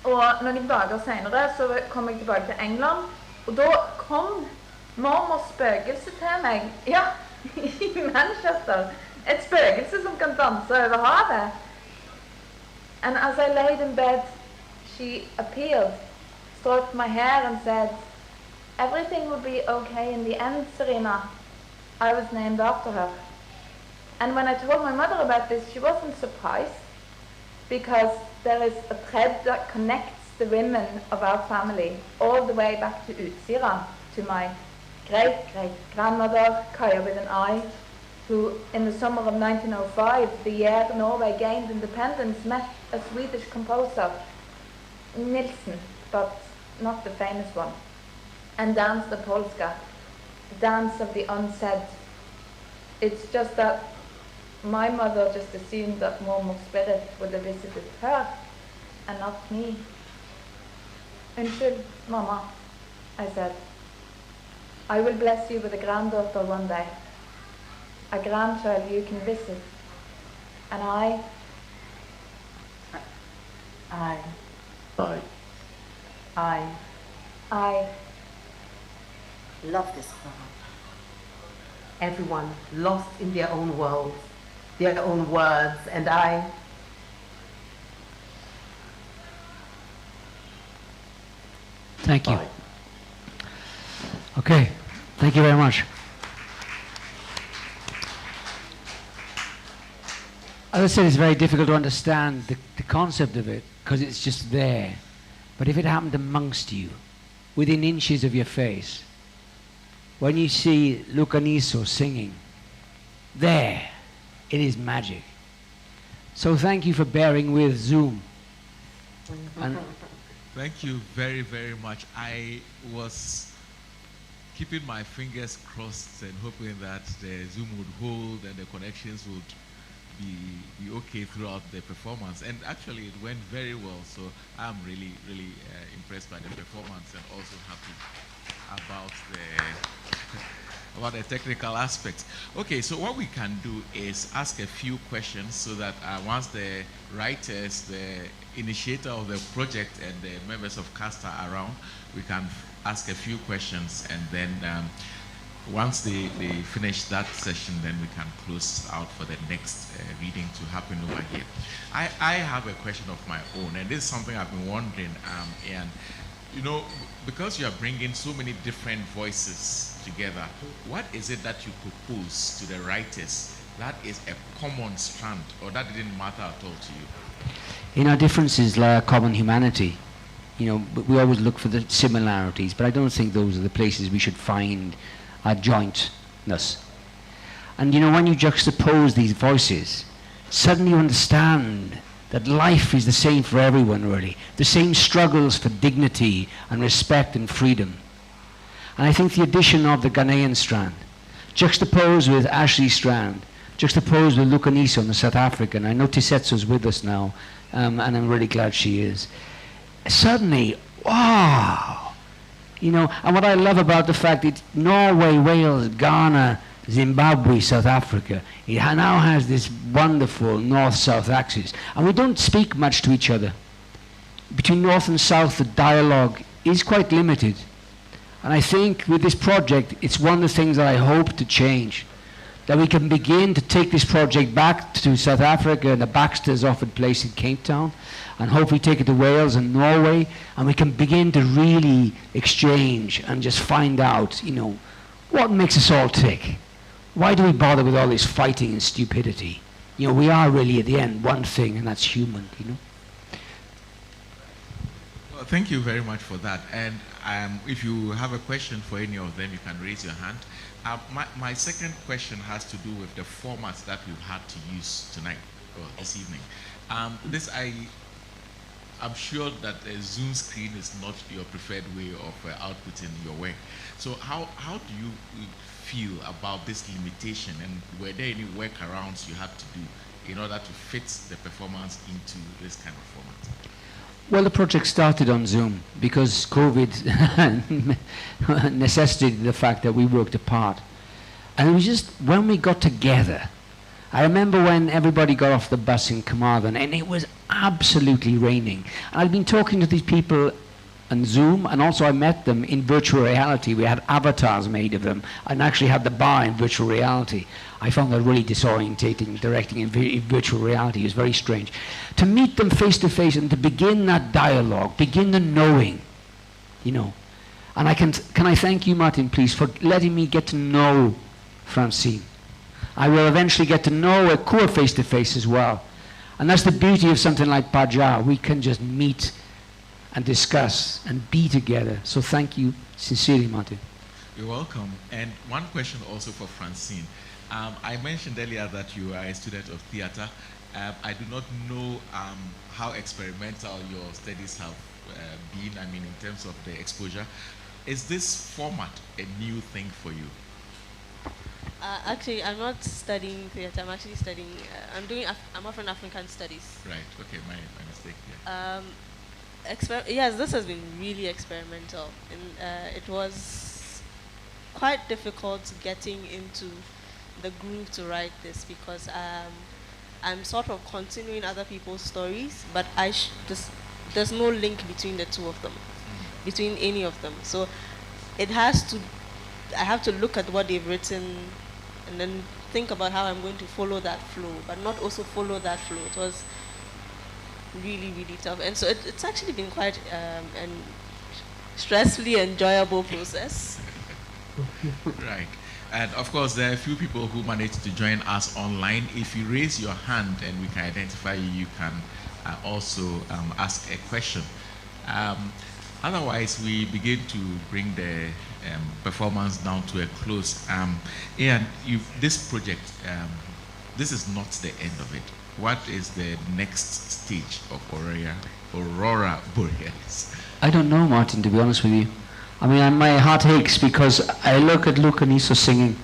Og noen dager senere så kom jeg tilbake til England, og da kom mormors spøkelse til meg, ja, i Manchester. Et spøkelse som kan danse over havet. And as I laid in bed, she appeared, stroked my hair and said, "Everything will be okay in the end, Serena." I was named after her. And when I told my mother about this, she wasn't surprised, because there is a thread that connects the women of our family all the way back to Utsira, to my great-great-grandmother, Kaya with an I, who in the summer of 1905, the year Norway gained independence, met a Swedish composer, Nilsson, but not the famous one, and danced the polska, dance of the unsaid. It's just that my mother just assumed that Mormor's spirit would have visited her and not me. Unnskyld, Mama, I said. I will bless you with a granddaughter one day, a grandchild you can visit, and I love this poem. Everyone lost in their own worlds, their own words, and I. Thank you. Okay, thank you very much. As I said, it's very difficult to understand the concept of it because it's just there. But if it happened amongst you, within inches of your face, when you see Lukhanyiso singing, there, it is magic. So thank you for bearing with Zoom. And Thank you very, very much. I was keeping my fingers crossed and hoping that the Zoom would hold and the connections would be okay throughout the performance. And actually, it went very well. So I'm really, really impressed by the performance and also happy about the technical aspects. Okay, so what we can do is ask a few questions so that once the writers, the initiator of the project and the members of CAST are around, we can ask a few questions, and then once they finish that session, then we can close out for the next reading to happen over here. I have a question of my own, and this is something I've been wondering, and you know, because you are bringing so many different voices together, what is it that you propose to the writers that is a common strand, or that didn't matter at all to you? in our differences lie a common humanity. You know, but we always look for the similarities, but I don't think those are the places we should find our jointness. And you know, when you juxtapose these voices, suddenly you understand that life is the same for everyone, really. The same struggles for dignity and respect and freedom. And I think the addition of the Ghanaian strand, juxtaposed with Ashley's strand, juxtaposed with Lukhanyiso and the South African. I know Tiisetso's with us now, and I'm really glad she is. Suddenly, wow! You know, and what I love about the fact that Norway, Wales, Ghana, Zimbabwe, South Africa, it now has this wonderful north-south axis. And we don't speak much to each other. Between north and south, the dialogue is quite limited. And I think with this project, it's one of the things that I hope to change. That we can begin to take this project back to South Africa and the Baxter's offered place in Cape Town, and hopefully take it to Wales and Norway, and we can begin to really exchange and just find out, you know, what makes us all tick. Why do we bother with all this fighting and stupidity? You know, we are really at the end one thing, and that's human, you know. Well, thank you very much for that. And if you have a question for any of them, you can raise your hand. My second question has to do with the formats that we've had to use tonight, or this evening. I'm sure that a Zoom screen is not your preferred way of outputting your work. So how do you feel about this limitation, and were there any workarounds you had to do in order to fit the performance into this kind of format? Well, the project started on Zoom because COVID necessitated the fact that we worked apart. And it was just when we got together. I remember when everybody got off the bus in Carmarthen and it was absolutely raining. And I'd been talking to these people on Zoom, and also I met them in virtual reality. We had avatars made of them and actually had the bar in virtual reality. I found that really disorientating, directing in virtual reality. It was very strange. To meet them face to face and to begin that dialogue, begin the knowing, you know. And can I thank you, Martin, please, for letting me get to know Francine. I will eventually get to know Ekua face to face as well. And that's the beauty of something like Paja. We can just meet and discuss and be together. So thank you sincerely, Martin. You're welcome. And one question also for Francine. I mentioned earlier that you are a student of theater. I do not know how experimental your studies have been, I mean, in terms of the exposure. Is this format a new thing for you? Actually, I'm not studying theater. I'm actually studying, I'm offering African studies. Right, okay, my mistake, yeah. Yes, this has been really experimental. And it was quite difficult getting into the groove to write this because I'm sort of continuing other people's stories, but there's no link between the two of them, between any of them. So I have to look at what they've written and then think about how I'm going to follow that flow, but not also follow that flow. It was really, really tough. And so it's actually been quite an stressfully enjoyable process. Right. And of course, there are a few people who managed to join us online. If you raise your hand and we can identify you, you can also ask a question. Otherwise, we begin to bring the performance down to a close. Ian, this project, this is not the end of it. What is the next stage of Aurora Borealis? I don't know, Martin, to be honest with you. I mean, my heart aches because I look at Lukhanyiso singing,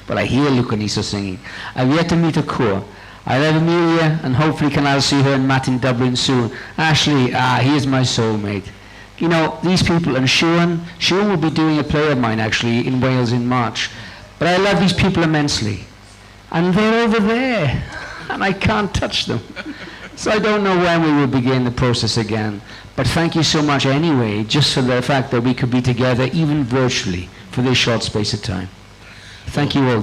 but I hear Lukhanyiso singing. I've yet to meet Ekua. I love Emilie, and hopefully I'll see her and Matt in Dublin soon. Ashley, he is my soulmate. You know, these people, and Siwan will be doing a play of mine actually in Wales in March. But I love these people immensely. And they're over there, and I can't touch them. So I don't know when we will begin the process again. But thank you so much anyway, just for the fact that we could be together, even virtually, for this short space of time. Thank you all.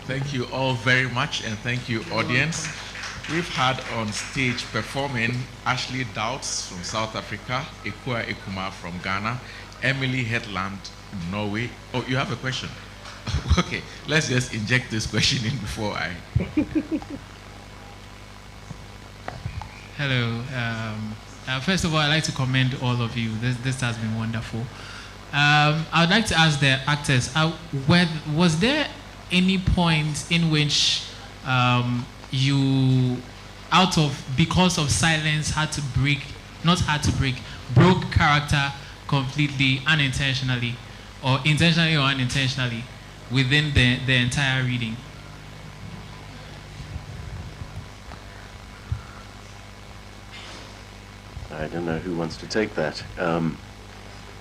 Thank you all very much, and thank you, audience. We've had on stage performing Ashley Dowds from South Africa, Ekua Ekumah from Ghana, Emilie Hetland, Norway. Oh, you have a question? Okay, let's just inject this question in before I... Hello. First of all, I'd like to commend all of you. This has been wonderful. I would like to ask the actors, was there any point in which you, because of silence, broke character completely unintentionally, or intentionally or unintentionally, within the entire reading? I don't know who wants to take that.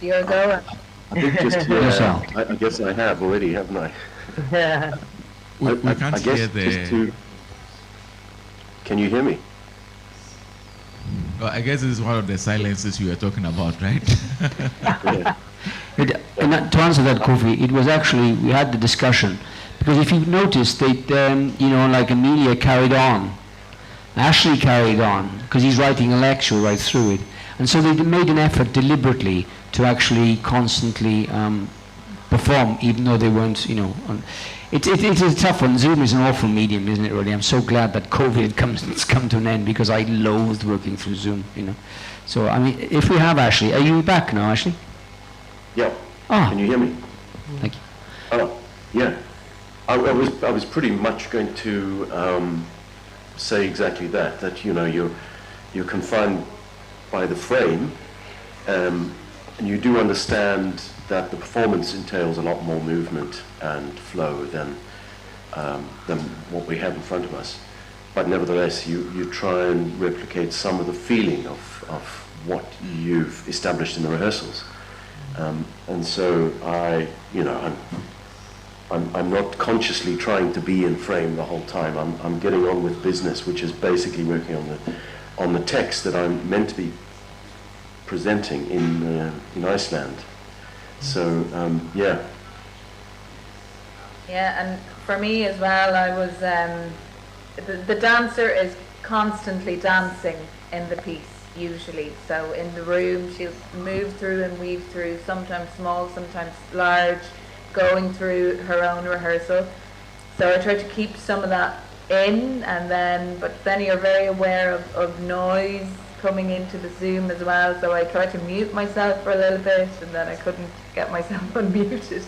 You're going. I think just, I guess I have already, haven't I? Yeah. We can't hear the... Can you hear me? Well, I guess this is one of the silences you were talking about, right? Yeah. To answer that, Kofi, it was actually, we had the discussion. Because if you noticed, like Emilie carried on. Ashley carried on, because he's writing a lecture right through it. And so they made an effort deliberately to actually constantly perform, even though they weren't, It's a tough one. Zoom is an awful medium, isn't it, really? I'm so glad that COVID has come to an end, because I loathed working through Zoom, So, I mean, if we have Ashley, are you back now, Ashley? Yeah. Ah. Can you hear me? Thank you. Oh, yeah. I was pretty much going to say exactly that you're confined by the frame, and you do understand that the performance entails a lot more movement and flow than what we have in front of us. But nevertheless, you try and replicate some of the feeling of what you've established in the rehearsals. And so I'm not consciously trying to be in frame the whole time. I'm getting on with business, which is basically working on the text that I'm meant to be presenting in Iceland. So yeah. Yeah, and for me as well, I was the dancer is constantly dancing in the piece usually. So in the room, she'll move through and weave through, sometimes small, sometimes large, going through her own rehearsal. So I try to keep some of that in, but then you're very aware of noise coming into the Zoom as well, so I tried to mute myself for a little bit, and then I couldn't get myself unmuted.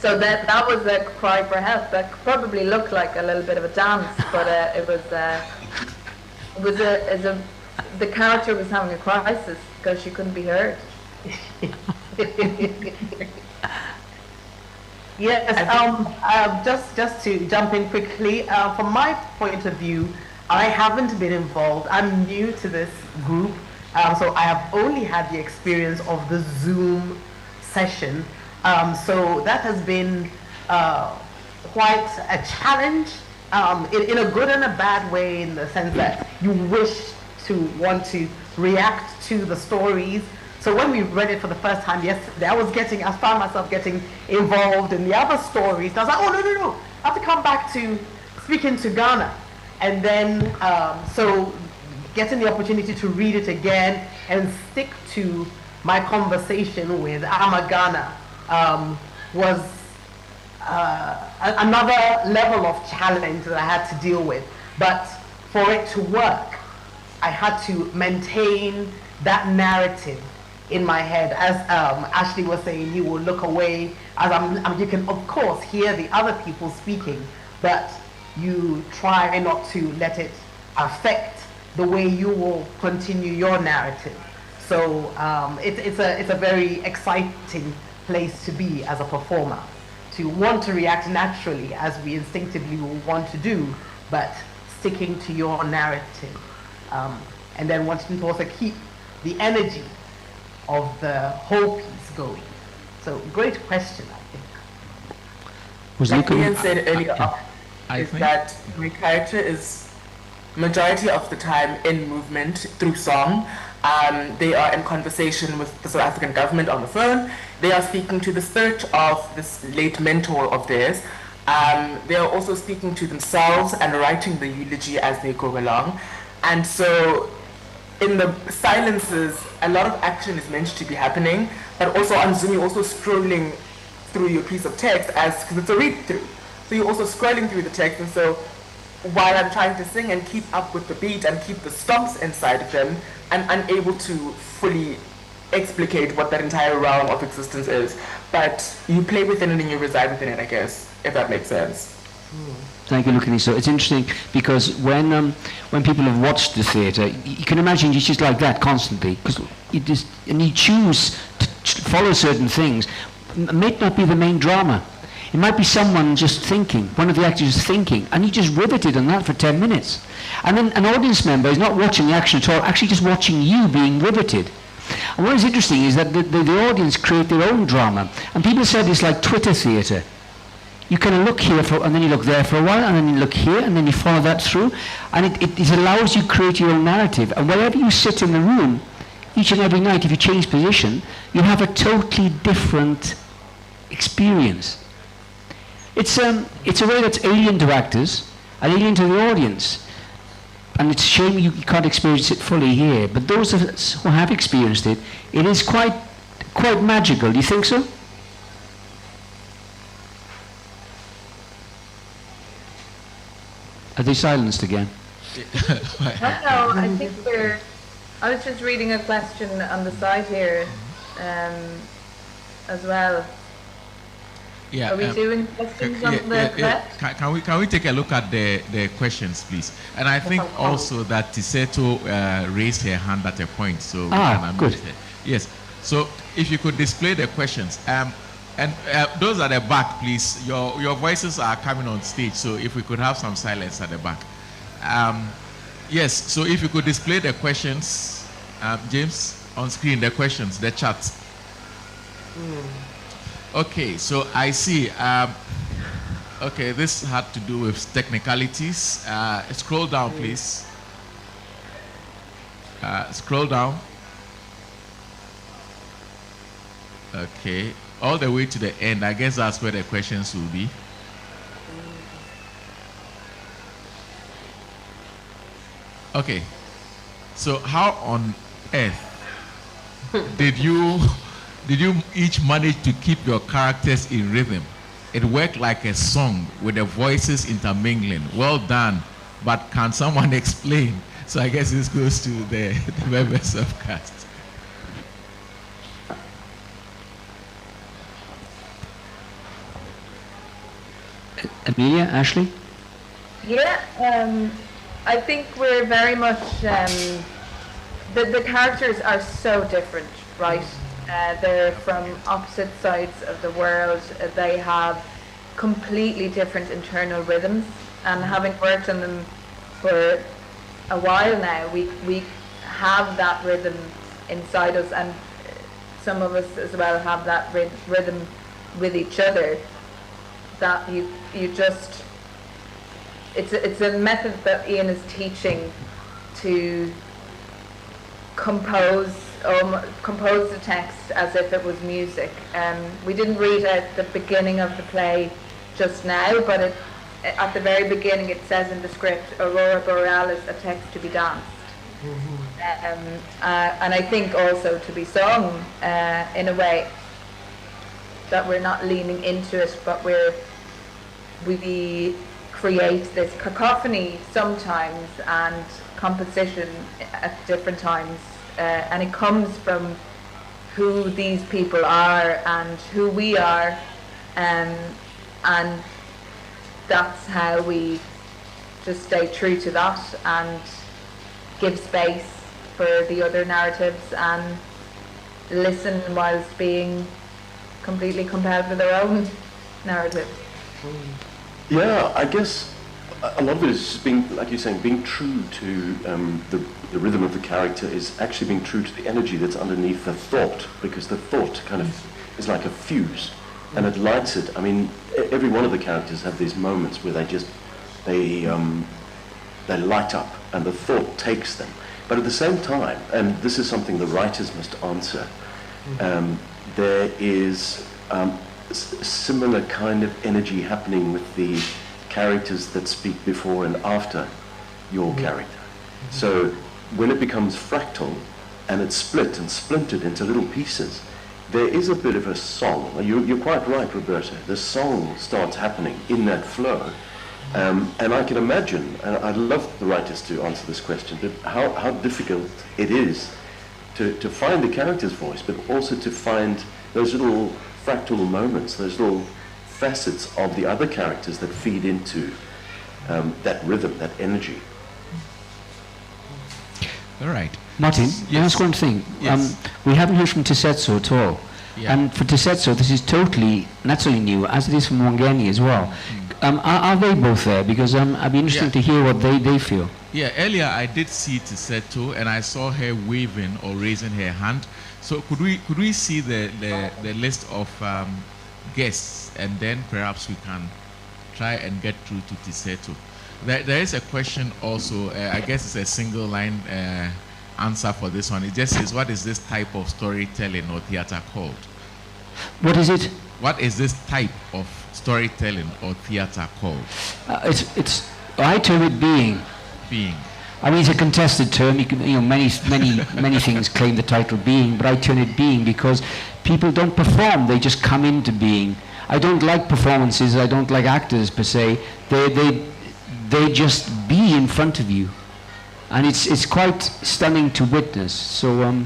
So that was a cry for help. That probably looked like a little bit of a dance, but the character was having a crisis because she couldn't be heard. Yes, just to jump in quickly, from my point of view, I haven't been involved. I'm new to this group, so I have only had the experience of the Zoom session. So that has been quite a challenge, in a good and a bad way, in the sense that you wish to want to react to the stories. So when we read it for the first time yesterday, I found myself getting involved in the other stories. And I was like, oh, no, I have to come back to speaking to Ghana. And then, so getting the opportunity to read it again and stick to my conversation with Ama Ghana was another level of challenge that I had to deal with. But for it to work, I had to maintain that narrative in my head. As Ashley was saying, you will look away, as you can of course hear the other people speaking, but you try not to let it affect the way you will continue your narrative. So it's a very exciting place to be as a performer, to want to react naturally as we instinctively will want to do, but sticking to your narrative, and then wanting to also keep the energy of the whole piece going. So great question, I think. Like Ian said earlier, that my character is majority of the time in movement through song. They are in conversation with the South African government on the phone. They are speaking to the spirit of this late mentor of theirs. They are also speaking to themselves and writing the eulogy as they go along. And so in the silences, a lot of action is meant to be happening, but also on Zoom, you're also scrolling through your piece of text because it's a read-through. So you're also scrolling through the text, and so while I'm trying to sing and keep up with the beat and keep the stops inside of them, I'm unable to fully explicate what that entire realm of existence is. But you play within it and you reside within it, I guess, if that makes sense. Thank you, Lukhanyiso. It's interesting because when people have watched the theatre, you can imagine it's just like that constantly, because you choose to follow certain things. It may not be the main drama. It might be someone just thinking, one of the actors is thinking, and he just riveted on that for 10 minutes. And then an audience member is not watching the action at all, actually just watching you being riveted. And what is interesting is that the audience create their own drama. And people said it's like Twitter theatre. You kind of look here and then you look there for a while, and then you look here, and then you follow that through. And it allows you to create your own narrative. And wherever you sit in the room, each and every night, if you change position, you have a totally different experience. It's a way that's alien to actors and alien to the audience. And it's a shame you can't experience it fully here. But those of us who have experienced it, it is quite magical. Do you think so? Are they silenced again? No, I think I was just reading a question on the side here as well. Yeah, are we doing questions on the left? Can we take a look at the questions, please? And I think also that Tiisetso raised her hand at a point, so we can good. Her. Yes. So if you could display the questions, and those at the back, please. Your voices are coming on stage, so if we could have some silence at the back. Yes. So if you could display the questions, James, on screen, the questions, the chat. Okay, so I see. Okay, this had to do with technicalities. Scroll down, please. Scroll down. Okay, all the way to the end. I guess that's where the questions will be. Okay, so how on earth did you each manage to keep your characters in rhythm? It worked like a song with the voices intermingling. Well done, but can someone explain? So I guess this goes to the members of cast. Emilie, Ashley? Yeah, I think we're very much, the characters are so different, right? They're from opposite sides of the world. They have completely different internal rhythms, and having worked on them for a while now, we have that rhythm inside us, and some of us as well have that rhythm with each other, that you just, it's a method that Ian is teaching to compose the text as if it was music. We didn't read out the beginning of the play just now, but at the very beginning it says in the script, Aurora Borealis, a text to be danced. And I think also to be sung in a way that we're not leaning into it, but we create this cacophony sometimes and composition at different times, and it comes from who these people are and who we are, and that's how we just stay true to that and give space for the other narratives and listen whilst being completely compelled with their own narrative. Yeah, I guess a lot of it is just being, like you're saying, being true to the rhythm of the character is actually being true to the energy that's underneath the thought, because the thought kind of is like a fuse and it lights it. I mean, every one of the characters have these moments where they light up and the thought takes them. But at the same time, and this is something the writers must answer, there is a similar kind of energy happening with the characters that speak before and after your character. So when it becomes fractal and it's split and splintered into little pieces, there is a bit of a song. You're quite right, Roberta. The song starts happening in that flow. And I can imagine, and I'd love the writers to answer this question, that how difficult it is to find the character's voice, but also to find those little fractal moments, those little facets of the other characters that feed into that rhythm, that energy. All right. Martin, can I ask one thing? Yes. We haven't heard from Tiisetso at all. Yeah. And for Tiisetso, this is totally, not so new, as it is for Mwangeni as well. Are they both there? Because I'd be interested to hear what they feel. Yeah, earlier I did see Tiisetso and I saw her waving or raising her hand. So could we see the list of guests, and then perhaps we can try and get through to Tiisetso. There is a question also, I guess it's a single line answer for this one. It just says, what is this type of storytelling or theater called? What is it? What is this type of storytelling or theater called? I term it being. Being. I mean, it's a contested term. Many things claim the title being, but I term it being because people don't perform; they just come into being. I don't like performances. I don't like actors per se. They just be in front of you, and it's quite stunning to witness. So,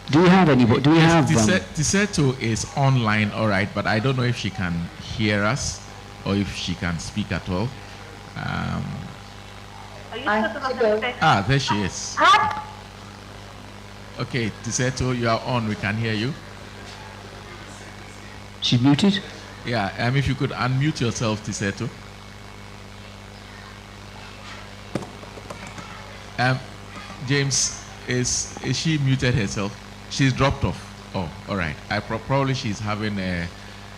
do we have anybody? Do we have? Tiisetso is online, all right, but I don't know if she can hear us or if she can speak at all. There she is. Okay, Tiisetso, you are on. We can hear you. She's muted? Yeah, if you could unmute yourself, Tiisetso. James, is she muted herself? She's dropped off. Oh, all right. Probably she's having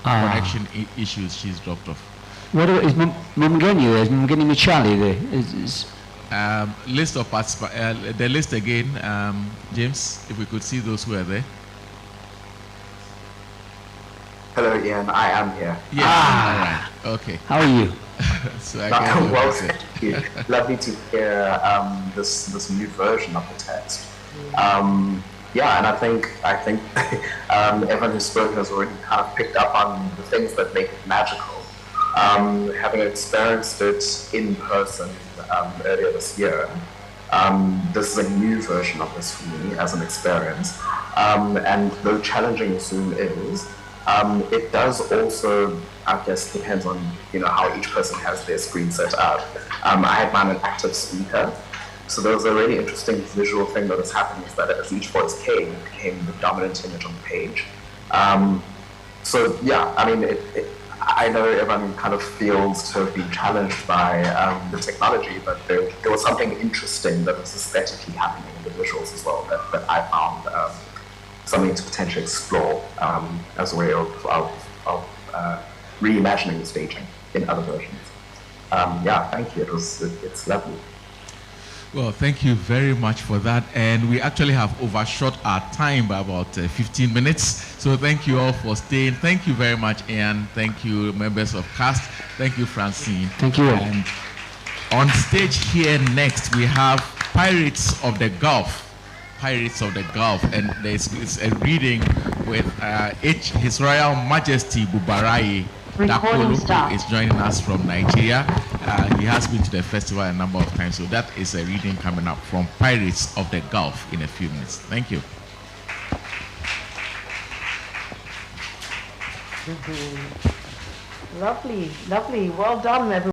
connection issues. She's dropped off. What is Mwangeni there? Is Mwangeni Michali there? List of participants. The list again, James, if we could see those who are there. Hello, Ian. I am here. Yeah. All right. Okay. How are you? So well, thank you. Lovely to hear this new version of the text. Yeah, and I think everyone who's spoken has already kind of picked up on the things that make it magical. Having experienced it in person earlier this year, this is a new version of this for me as an experience. And though challenging as Zoom is, It does also, I guess, depends on how each person has their screen set up. I had mine an active speaker, so there was a really interesting visual thing that was happening, is that as each voice came, it became the dominant image on the page. So yeah, I mean, I know everyone kind of feels to have been challenged by the technology, but there was something interesting that was aesthetically happening in the visuals as well that I found something to potentially explore as a way of reimagining the staging in other versions. Yeah, thank you. It's lovely. Well, thank you very much for that. And we actually have overshot our time by about 15 minutes. So thank you all for staying. Thank you very much, Ian. Thank you, members of cast. Thank you, Francine. Thank you all. And on stage here next, we have Pirates of the Gulf. Pirates of the Gulf. And it's a reading with His Royal Majesty Bubarai Dakolo, who is joining us from Nigeria. He has been to the festival a number of times, so that is a reading coming up from Pirates of the Gulf in a few minutes. Thank you. Lovely, lovely. Well done, everyone.